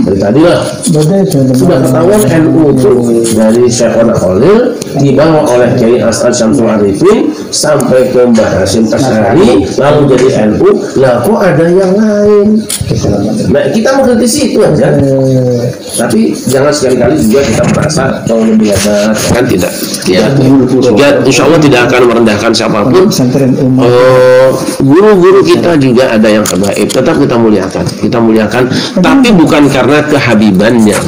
Dari tadi lah sudah ketahuan NU itu dari Syekhona Khalil dibawa oleh Kiai As'ad Syamsul Arifin sampai ke Mbah Hasyim Asy'ari lalu jadi NU. Lah kok ada yang lain? Nah kita mengkritisi itu aja, tapi jangan sekali-kali juga kita merasa kalau lebih hebat, kan tidak. Insya Allah tidak akan merendahkan siapapun. Guru-guru kita juga ada yang habaib, tetap kita muliakan, tapi bukan karena kehabibannya,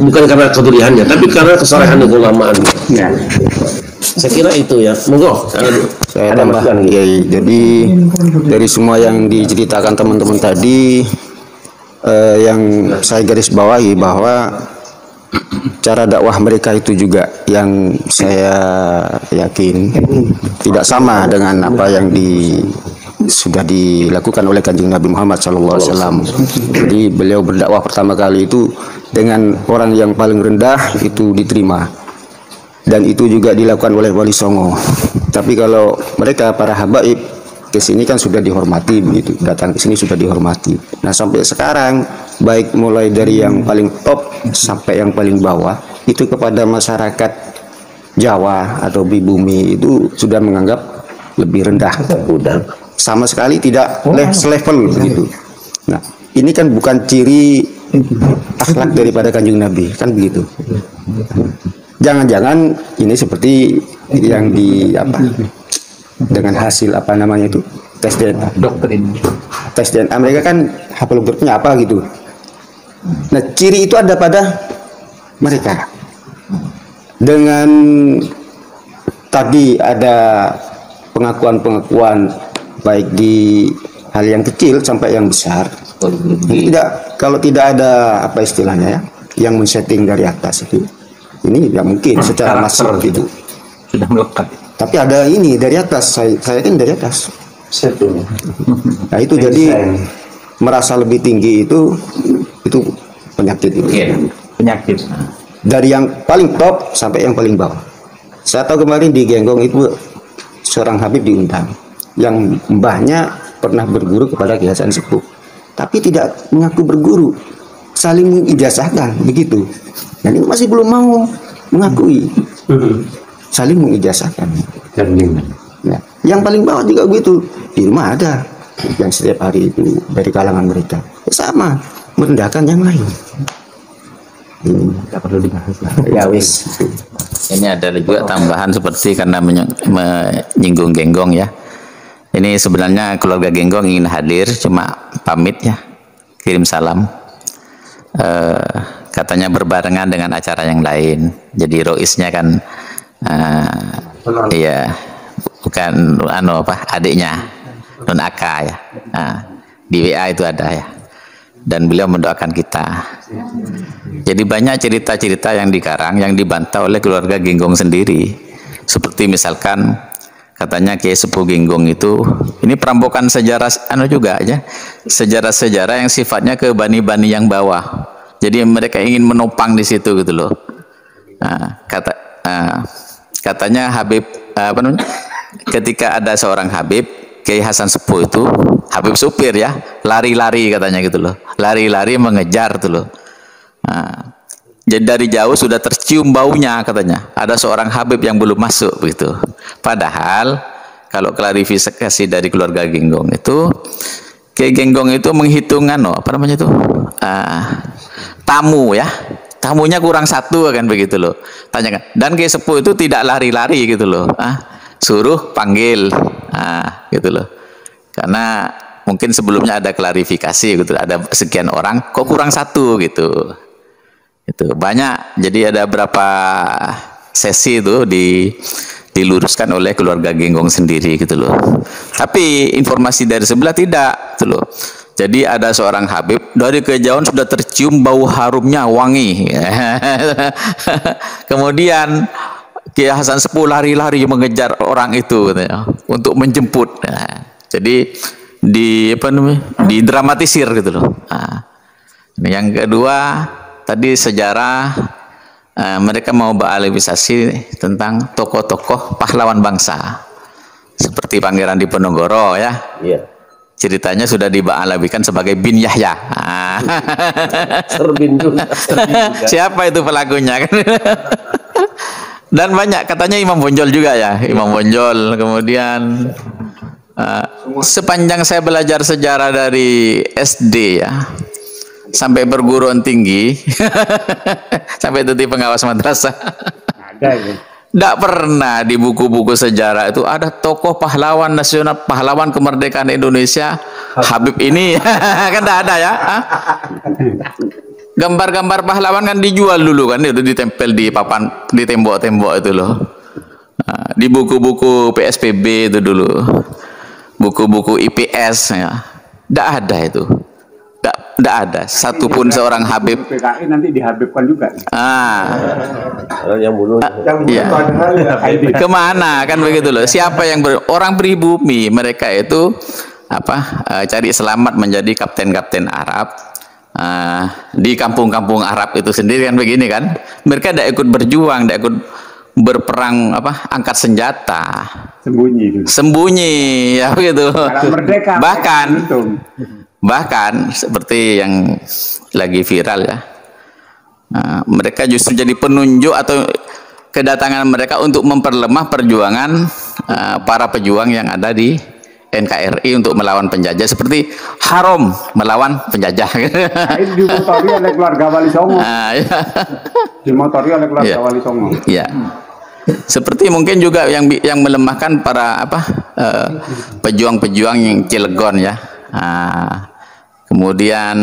bukan karena kedulihannya, tapi karena kesalehan keulamaan. Ya. Saya kira itu ya. Monggo. Saya tambahkan jadi dari semua yang diceritakan teman-teman tadi, yang saya garis bawahi bahwa cara dakwah mereka itu juga yang saya yakin tidak sama dengan apa yang sudah dilakukan oleh Kanjeng Nabi Muhammad SAW. Jadi beliau berdakwah pertama kali itu dengan orang yang paling rendah itu diterima, dan itu juga dilakukan oleh Wali Songo. Tapi kalau mereka para habaib ke sini kan sudah dihormati, begitu, datang ke sini sudah dihormati. Nah sampai sekarang baik mulai dari yang paling top sampai yang paling bawah itu kepada masyarakat Jawa atau pribumi itu sudah menganggap lebih rendah, udah sama sekali tidak selevel begitu. Nah ini kan bukan ciri akhlak daripada Kanjeng Nabi, kan begitu. Jangan-jangan ini seperti yang dengan hasil itu tes DNA, tes DNA mereka kan haplogramnya apa gitu. Nah ciri itu ada pada mereka. Dengan tadi ada pengakuan baik di hal yang kecil sampai yang besar. Kalau tidak ada istilahnya ya, yang men-setting dari atas itu, ini nggak mungkin secara masif gitu. Sudah melekat. Tapi ada ini dari atas, saya kan dari atas. Nah itu jadi merasa lebih tinggi itu penyakit itu. Penyakit. Dari yang paling top sampai yang paling bawah. Saya tahu kemarin di Genggong itu seorang Habib diundang, yang mbahnya pernah berguru kepada Kiai Hasan Sepuh, tapi tidak mengaku berguru, saling mengijazahkan begitu. Dan ini masih belum mau mengakui. Saling mengijazahkan. Ya. Yang paling bawah juga begitu. Di rumah ada yang setiap hari itu dari kalangan mereka sama merendahkan yang lain. Ini tidak perlu dibahas. Ya wis. Ini ada juga tambahan seperti karena menyinggung Genggong ya. Ini sebenarnya keluarga Genggong ingin hadir, cuma pamit ya, kirim salam. Katanya berbarengan dengan acara yang lain. Jadi roisnya kan iya, bukan adiknya Nun Aka ya. Di WA itu ada ya. Dan beliau mendoakan kita. Jadi banyak cerita-cerita yang dikarang yang dibantah oleh keluarga Genggong sendiri. Seperti misalkan katanya Kiai Sepuh Genggong itu ini perampokan sejarah juga ya. Sejarah-sejarah yang sifatnya ke bani-bani yang bawah. Jadi mereka ingin menopang di situ gitu loh. Katanya Habib ketika ada seorang Habib Kiai Hasan Sepuh itu Habib supir ya, lari-lari katanya gitu loh, lari-lari mengejar tuh loh. Jadi dari jauh sudah tercium baunya katanya ada seorang Habib yang belum masuk begitu. Padahal kalau klarifikasi dari keluarga Genggong itu, Kiai Genggong itu menghitungkan tamu ya, tamunya kurang satu kan begitu loh. Tanyakan. Dan Kiai Sepuh itu tidak lari-lari gitu loh. Suruh panggil, gitu loh. Karena mungkin sebelumnya ada klarifikasi gitu, ada sekian orang, kok kurang satu gitu. Itu banyak. Jadi ada berapa sesi itu diluruskan oleh keluarga Genggong sendiri gitu loh. Tapi informasi dari sebelah tidak, gitu loh. Jadi ada seorang Habib dari kejauhan sudah tercium bau harumnya wangi. Kemudian Kiai Hasan Sepuh lari-lari mengejar orang itu katanya, untuk menjemput. Nah, jadi didramatisir gitu loh. Nah, yang kedua tadi sejarah, mereka mau beralivisasi tentang tokoh-tokoh pahlawan bangsa seperti Pangeran Diponegoro ya. Iya. Ceritanya sudah dibaalabikan sebagai Bin Yahya. Serbin juga. Siapa itu pelakunya kan? Dan banyak katanya Imam Bonjol juga ya, Imam Bonjol. Kemudian sepanjang saya belajar sejarah dari SD ya sampai perguruan tinggi sampai jadi pengawas madrasah, tidak pernah di buku-buku sejarah itu ada tokoh pahlawan nasional, pahlawan kemerdekaan Indonesia Habib ini kan tidak ada ya. Gambar-gambar pahlawan kan dijual dulu kan, itu ditempel di papan, di tembok-tembok itu loh. Nah, di buku-buku PSPB itu dulu, buku-buku IPS ya, tidak ada itu, tidak ada satupun seorang Habib. PKI nanti dihabibkan juga. Yang bunuh. Ya. Kemana kan begitu loh? Siapa yang orang pribumi, mereka itu cari selamat menjadi kapten-kapten Arab. Di kampung-kampung Arab itu sendiri kan begini kan, mereka tidak ikut berjuang, tidak ikut berperang angkat senjata, sembunyi ya begitu. Merdeka, bahkan seperti yang lagi viral ya, mereka justru jadi penunjuk atau kedatangan mereka untuk memperlemah perjuangan para pejuang yang ada di NKRI untuk melawan penjajah, seperti Harom melawan penjajah. Ini dimotori oleh keluarga Wali Songo. Dimotori oleh keluarga Wali Songo. Ya. Seperti mungkin juga yang melemahkan para pejuang-pejuang yang Cilegon ya. Kemudian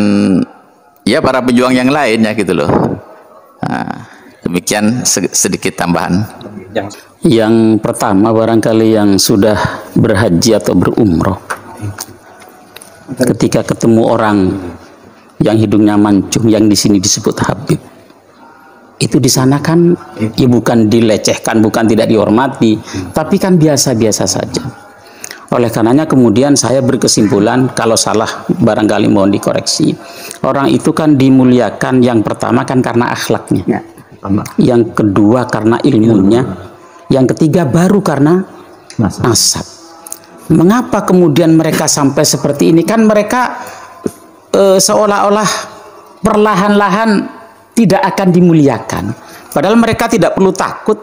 ya para pejuang yang lain ya gitu loh. Demikian sedikit tambahan. Yang pertama barangkali yang sudah berhaji atau berumroh, ketika ketemu orang yang hidungnya mancung yang di sini disebut Habib, itu di sana kan ya bukan dilecehkan, bukan tidak dihormati, tapi kan biasa-biasa saja. Oleh karenanya kemudian saya berkesimpulan, kalau salah barangkali mohon dikoreksi, orang itu kan dimuliakan yang pertama kan karena akhlaknya, yang kedua karena ilmunya, yang ketiga baru karena nasab. Mengapa kemudian mereka sampai seperti ini? Kan mereka seolah-olah perlahan-lahan tidak akan dimuliakan. Padahal mereka tidak perlu takut,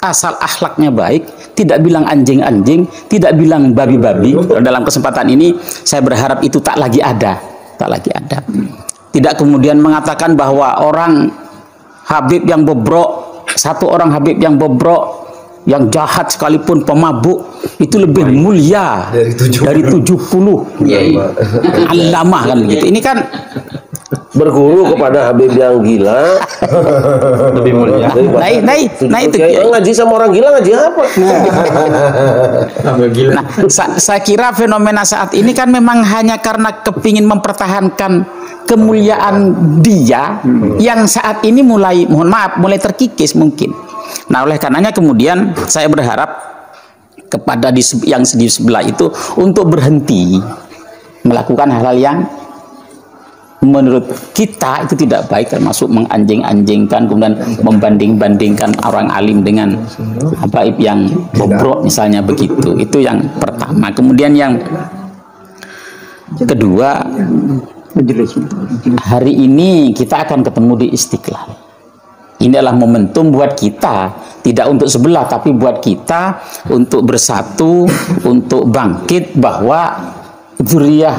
asal akhlaknya baik, tidak bilang anjing-anjing, tidak bilang babi-babi. Dalam kesempatan ini saya berharap itu tak lagi ada. Tidak kemudian mengatakan bahwa orang Habib yang bobrok, satu orang Habib yang bobrok, yang jahat sekalipun pemabuk itu lebih mulia dari 70 alamah kan begitu. Ini kan berguru kepada Habib yang gila lebih mulia. Nah itu ngaji sama orang gila, ngaji apa? Nah, saya kira fenomena saat ini kan memang hanya karena kepingin mempertahankan kemuliaan dia yang saat ini mulai, mohon maaf, mulai terkikis mungkin. Nah, oleh karenanya kemudian saya berharap kepada yang di sebelah itu untuk berhenti melakukan hal-hal yang menurut kita itu tidak baik, termasuk menganjing-anjingkan, kemudian membanding-bandingkan orang alim dengan habaib yang bobrok misalnya begitu. Itu yang pertama. Kemudian yang kedua, hari ini kita akan ketemu di Istiqlal. Ini adalah momentum buat kita, tidak untuk sebelah, tapi buat kita untuk bersatu, untuk bangkit bahwa dzurriyyah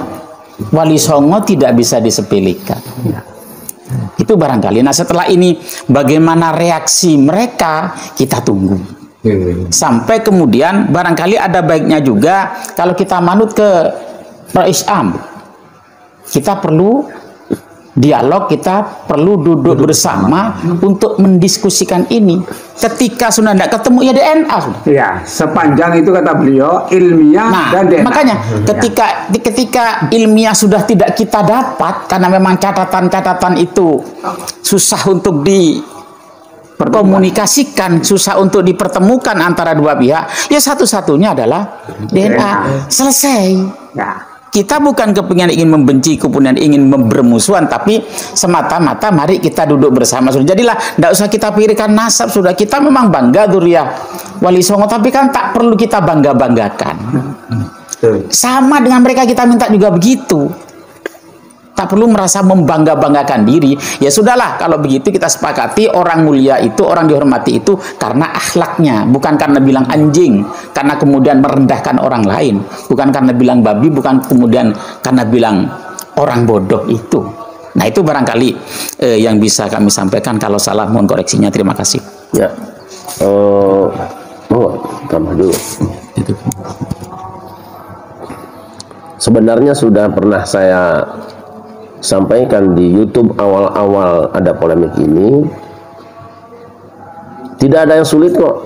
Wali Songo tidak bisa disepelekan. Itu barangkali. Nah, setelah ini bagaimana reaksi mereka, kita tunggu. Sampai kemudian barangkali ada baiknya juga kalau kita manut ke Rais Am. Kita perlu dialog, kita perlu duduk bersama untuk mendiskusikan ini. Ketika sudah tidak ketemu ya DNA sudah. Ya, sepanjang itu kata beliau ilmiah dan DNA. Makanya ketika ilmiah sudah tidak kita dapat karena memang catatan-catatan itu susah untuk komunikasikan, susah untuk dipertemukan antara dua pihak, ya satu-satunya adalah DNA. Selesai. Kita bukan kepengen ingin membenci, kemudian ingin bermusuhan, tapi semata-mata mari kita duduk bersama. Jadilah tidak usah kita pikirkan nasab, sudah kita memang bangga Dzurriyyah Wali Songo, tapi kan tak perlu kita bangga-banggakan. Sama dengan mereka kita minta juga begitu. Tak perlu merasa membangga-banggakan diri. Ya sudahlah, kalau begitu kita sepakati orang mulia itu, orang dihormati itu karena akhlaknya, bukan karena bilang anjing, karena kemudian merendahkan orang lain, bukan karena bilang babi, bukan kemudian karena bilang orang bodoh itu. Nah, itu barangkali yang bisa kami sampaikan. Kalau salah mohon koreksinya. Terima kasih. Ya. Tambah dulu. Sebenarnya sudah pernah saya sampaikan di YouTube awal-awal ada polemik ini. Tidak ada yang sulit kok.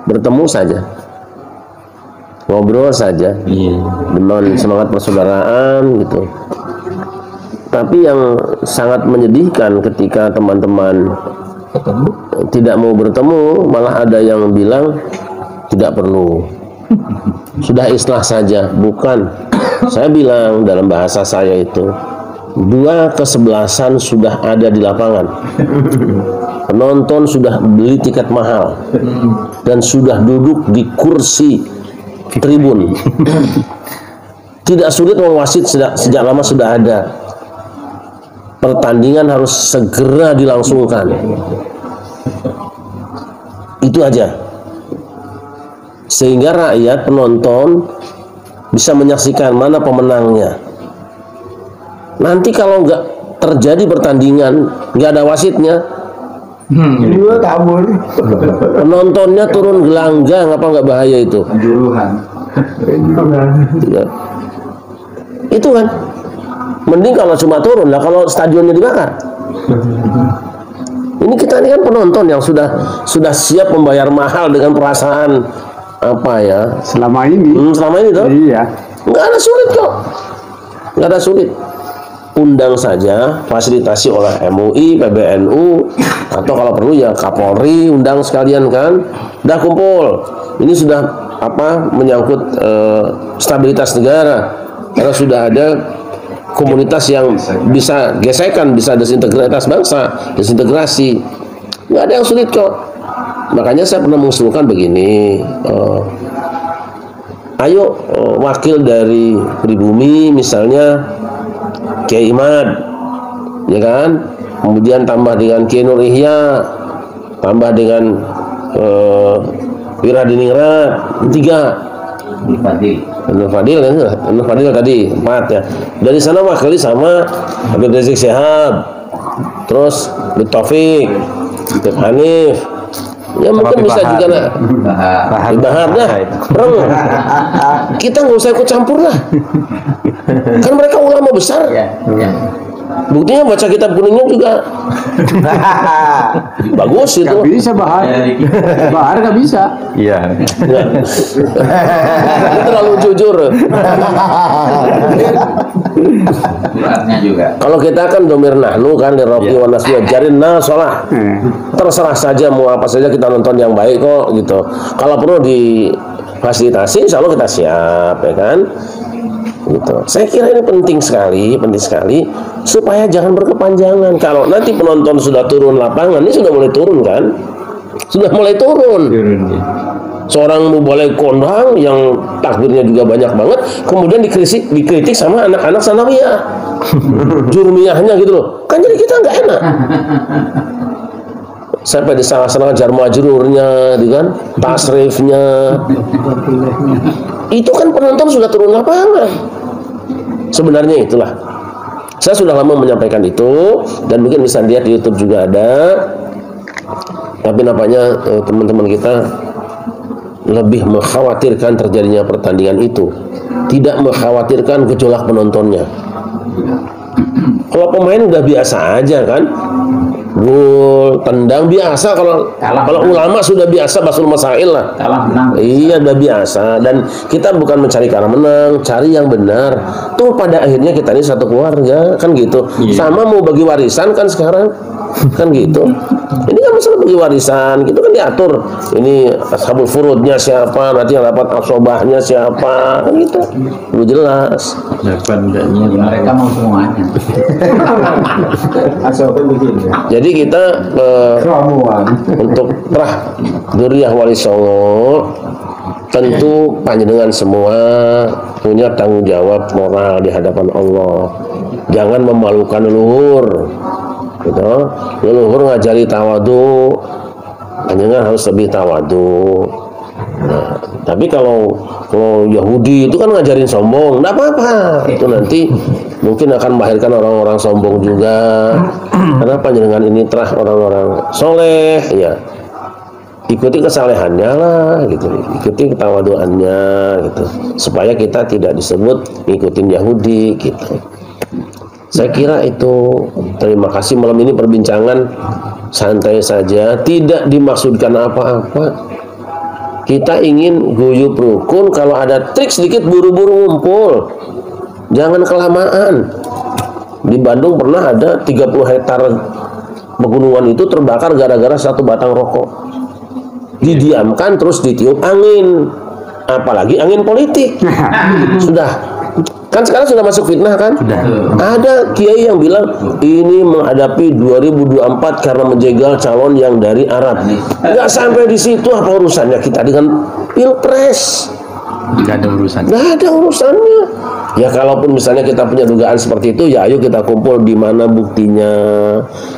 Bertemu saja, ngobrol saja, dengan semangat persaudaraan gitu. Tapi yang sangat menyedihkan ketika teman-teman tidak mau bertemu, malah ada yang bilang tidak perlu, sudah islah saja. Bukan. Saya bilang dalam bahasa saya itu, dua kesebelasan sudah ada di lapangan. Penonton sudah beli tiket mahal dan sudah duduk di kursi tribun. Tidak sulit, wasit sejak lama sudah ada. Pertandingan harus segera dilangsungkan. Itu aja. Sehingga rakyat, penonton bisa menyaksikan mana pemenangnya. Nanti kalau nggak terjadi pertandingan, nggak ada wasitnya, kabur. Penontonnya turun gelanggang, apa nggak bahaya itu? Itu kan. Mending kalau cuma turun lah, kalau stadionnya dibakar. Ini kita ini kan penonton yang sudah siap membayar mahal dengan perasaan apa ya? Selama ini tuh. Iya. Nggak ada sulit kok. Nggak ada sulit. Undang saja, fasilitasi oleh MUI, PBNU, atau kalau perlu ya Kapolri, undang sekalian kan. Udah kumpul. Ini sudah menyangkut stabilitas negara. Karena sudah ada komunitas yang bisa gesekan, bisa desintegritas bangsa, desintegrasi. Nggak ada yang sulit kok. Makanya saya pernah mengusulkan begini, ayo wakil dari Pribumi misalnya Kiai Imad, ya kan, kemudian tambah dengan Kiai Nur Ihya, tambah dengan Wiradiningrat, 3. Nur Fadil tadi 4 ya. Dari sana wakili sama Habib Rizik Syihab, terus Habib Taufik, Habib Hanif. Ya mungkin bisa juga Bahar dah. Kita nggak usah ikut campur lah. Kan mereka ulama besar. Buktinya baca kitab kuningnya juga bagus itu. Gak bisa Bahar. Bahar gak bisa. Iya. Ini terlalu jujur. juga. Kalau kita kan domir nahnu kan di Rocky wa Nasbiyah jarin nasolah. Terserah saja mau apa saja, kita nonton yang baik kok gitu. Kalau perlu difasilitasi, insya Allah kita siap, ya kan? Gitu. Saya kira ini penting sekali supaya jangan berkepanjangan. Kalau nanti penonton sudah turun lapangan, ini sudah mulai turun kan? Sudah mulai turun. Seorang mubalek kondang yang takbirnya juga banyak banget, kemudian dikritik sama anak-anak sanawiyah, jurmiyahnya gitu loh. Kan jadi kita nggak enak. Sampai disalah-salah jar majrurnya, gitu kan, tasrifnya. Itu kan penonton sudah turun lapangan. Sebenarnya itulah. Saya sudah lama menyampaikan itu, dan mungkin bisa lihat di YouTube juga ada. Tapi nampaknya teman-teman kita lebih mengkhawatirkan terjadinya pertandingan itu, tidak mengkhawatirkan gejolak penontonnya. Kalau pemain udah biasa aja kan, gol, tendang biasa. Kalau ulama sudah biasa basul masail lah. Iya, udah biasa. Dan kita bukan mencari kalah menang, cari yang benar. Tuh pada akhirnya kita ini satu keluarga kan gitu. Sama mau bagi warisan kan sekarang. kan gitu. Ini kan masalah bagi warisan, gitu kan diatur. Ini ashabul furudnya siapa, nanti yang dapat asobahnya siapa, kan gitu. Udah jelas. Mereka mau semuanya. Jadi kita untuk terah Dzurriyyah Wali Songo, tentu panjenengan semua punya tanggung jawab moral di hadapan Allah. Jangan memalukan leluhur, gitu. Leluhur ngajari tawadu, panjenengan harus lebih tawadu. Nah, tapi kalau Yahudi itu kan ngajarin sombong, nggak apa-apa. Itu nanti mungkin akan melahirkan orang-orang sombong juga. Karena panjenengan ini terah orang-orang soleh, ya. Ikuti kesalehannya lah, gitu. Ikuti ketawaduannya, gitu. Supaya kita tidak disebut ngikutin Yahudi, gitu. Saya kira itu. Terima kasih, malam ini perbincangan santai saja, tidak dimaksudkan apa-apa. Kita ingin guyub rukun, kalau ada trik sedikit buru-buru ngumpul. Jangan kelamaan. Di Bandung pernah ada 30 hektar pegunungan itu terbakar gara-gara satu batang rokok. Didiamkan terus ditiup angin. Apalagi angin politik. Sudah. Kan sekarang sudah masuk fitnah kan? Ada kiai yang bilang ini menghadapi 2024 karena menjegal calon yang dari Arab. Nggak sampai di situ, apa urusannya kita dengan pilpres? Nggak ada urusannya. Nggak ada urusannya. Ya kalaupun misalnya kita punya dugaan seperti itu, ya ayo kita kumpul, di mana buktinya.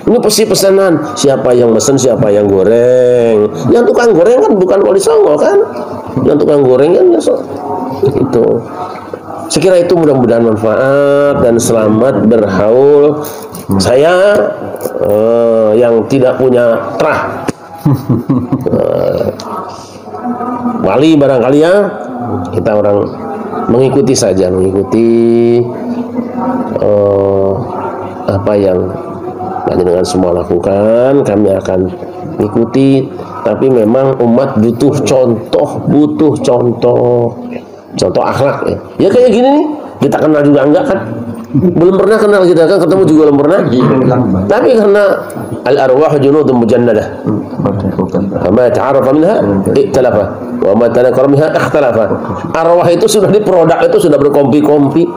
Ini pasti pesanan, siapa yang mesen, siapa yang goreng. Yang tukang goreng kan bukan Wali Songo kan? Yang tukang goreng kan ya itu. Sekira itu mudah-mudahan manfaat dan selamat berhaul. Saya yang tidak punya terah wali barangkali ya, kita orang mengikuti saja, mengikuti apa yang panjenengan semua lakukan, kami akan ikuti. Tapi memang umat butuh contoh akhlak ya. Ya kayak gini nih, kita kenal juga enggak kan? Belum pernah kenal kita kan, ketemu juga belum pernah. Tapi karena al-arwah junudun mujannadah. Ma ta'arafa minha ikhtalafa wa ma tanakara minha ikhtalafa. Arwah itu sudah diproduk, itu sudah berkompi-kompi.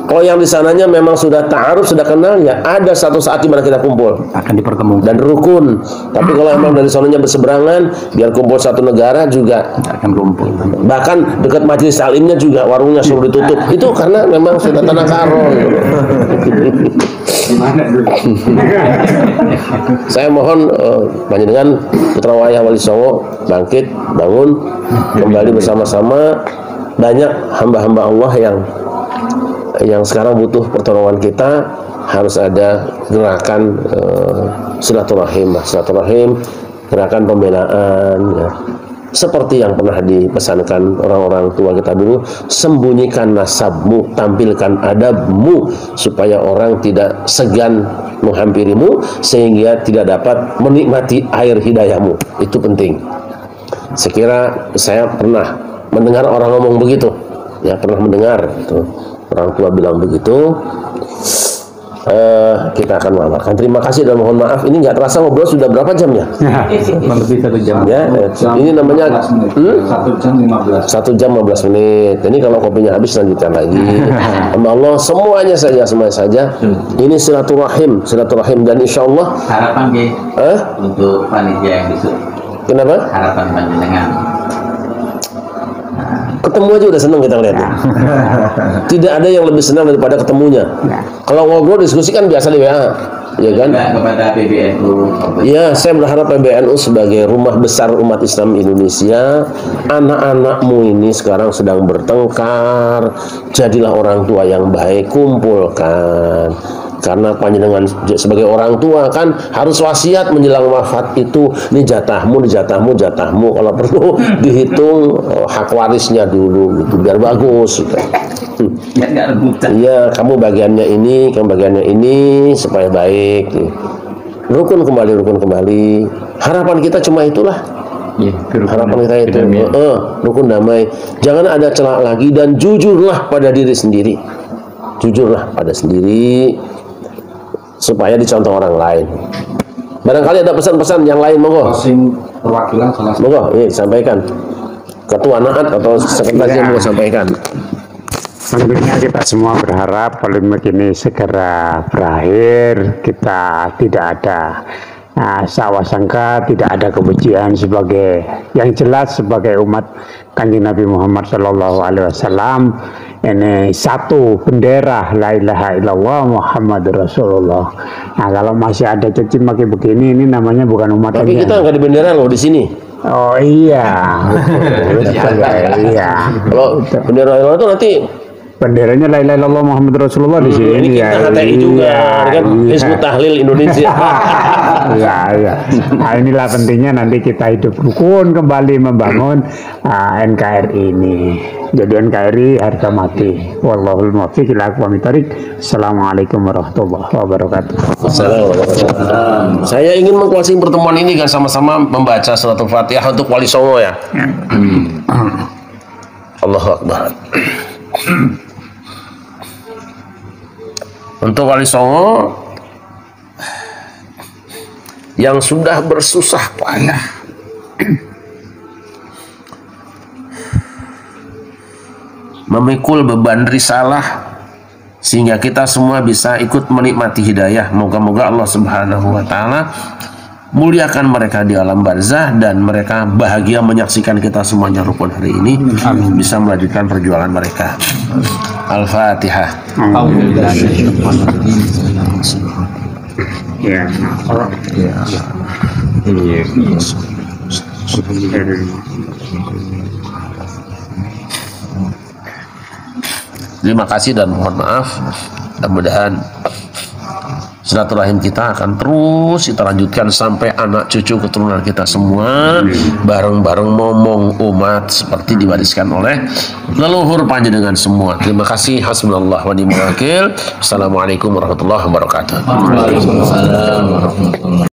Kalau yang di sananya memang sudah ta'aruf, sudah kenal, ya ada satu saat di mana kita kumpul akan dipertemukan dan rukun. Tapi kalau memang dari sananya berseberangan, biar kumpul satu negara juga akan kumpul. Bahkan dekat majelis salimnya juga warungnya suruh ditutup. Itu karena memang sudah tanah karo. Saya mohon panjenengan putra wayah Wali Songo bangkit, bangun kembali bersama-sama. Banyak hamba-hamba Allah yang sekarang butuh pertolongan kita. Harus ada gerakan silaturahim, gerakan pembelaan ya. Seperti yang pernah dipesankan orang-orang tua kita dulu, sembunyikan nasabmu, tampilkan adabmu, supaya orang tidak segan menghampirimu, sehingga tidak dapat menikmati air hidayahmu. Itu penting. Sekira saya pernah mendengar orang ngomong begitu, ya pernah mendengar itu. Orang tua bilang begitu. Kita akan mengamalkan. Terima kasih dan mohon maaf. Ini nggak terasa ngobrol sudah berapa jam ya? Lebih 1 jam. Ya, ini namanya 1 jam 15 menit. Ini kalau kopinya habis lanjutkan lagi. Allah semuanya saja. Ini silaturahim dan insya Allah. Harapan untuk panitia yang besok. Kenapa? Harapan panjenengan. Ketemu aja udah seneng kita ngeliatnya. Tidak ada yang lebih senang daripada ketemunya. Kalau ngobrol diskusi kan biasa di WA, ya kan? Kepada PBNU. Ya, saya berharap PBNU sebagai rumah besar umat Islam Indonesia, anak-anakmu ini sekarang sedang bertengkar, jadilah orang tua yang baik, kumpulkan. Karena panjenengan sebagai orang tua kan harus wasiat menjelang wafat itu, ini jatahmu. Kalau perlu dihitung hak warisnya dulu gitu, biar bagus gitu. Iya, kamu bagiannya ini supaya baik gitu. Rukun kembali. Harapan kita cuma itulah. Harapan kita itu rukun damai. Jangan ada celah lagi dan jujurlah pada diri sendiri. Supaya dicontoh orang lain. Barangkali ada pesan-pesan yang lain, monggo. Perwakilan salah satu. Monggo, sampaikan. Ketua Naat atau sekretaris yang mau sampaikan. Tentunya kita semua berharap polemik ini segera berakhir. Kita tidak ada sangka, tidak ada kebencian, sebagai yang jelas sebagai umat Kanjeng Nabi Muhammad SAW ini satu bendera la ilaha illallah Muhammadur Rasulullah. Nah, kalau masih ada caci maki begini, ini namanya bukan umat. Tapi kita nggak di bendera loh di sini. Oh iya, betul, iya. Kalau bendera itu nanti benderanya la ilaha illallah Muhammad Rasulullah di sini. Ini kita HTI juga, kan Hizbut Tahlil Indonesia. Iya. Nah, inilah pentingnya nanti kita hidup rukun kembali membangun NKRI ini. Jadi NKRI harga mati. Wallahul muwaffiq ila aqwamit thoriq. Assalamualaikum warahmatullahi wabarakatuh. Assalamualaikum. Saya ingin mengclosing pertemuan ini kan sama-sama membaca suratul Fatihah untuk Wali Songo ya. Allahu Akbar. Untuk Wali Songo yang sudah bersusah payah memikul beban risalah sehingga kita semua bisa ikut menikmati hidayah. Moga-moga Allah Subhanahu wa taala muliakan mereka di alam barzah dan mereka bahagia menyaksikan kita semuanya rukun hari ini. Bisa melanjutkan perjuangan mereka. Al-Fatihah. Terima kasih dan mohon maaf. Mudah-mudahan silaturahim kita akan terus kita lanjutkan sampai anak cucu keturunan kita semua bareng-bareng momong umat seperti diwariskan oleh leluhur panjenengan semua. Terima kasih. Hasbunallah wa ni'mal wakil. Assalamualaikum warahmatullahi wabarakatuh. Waalaikumsalam warahmatullahi wabarakatuh.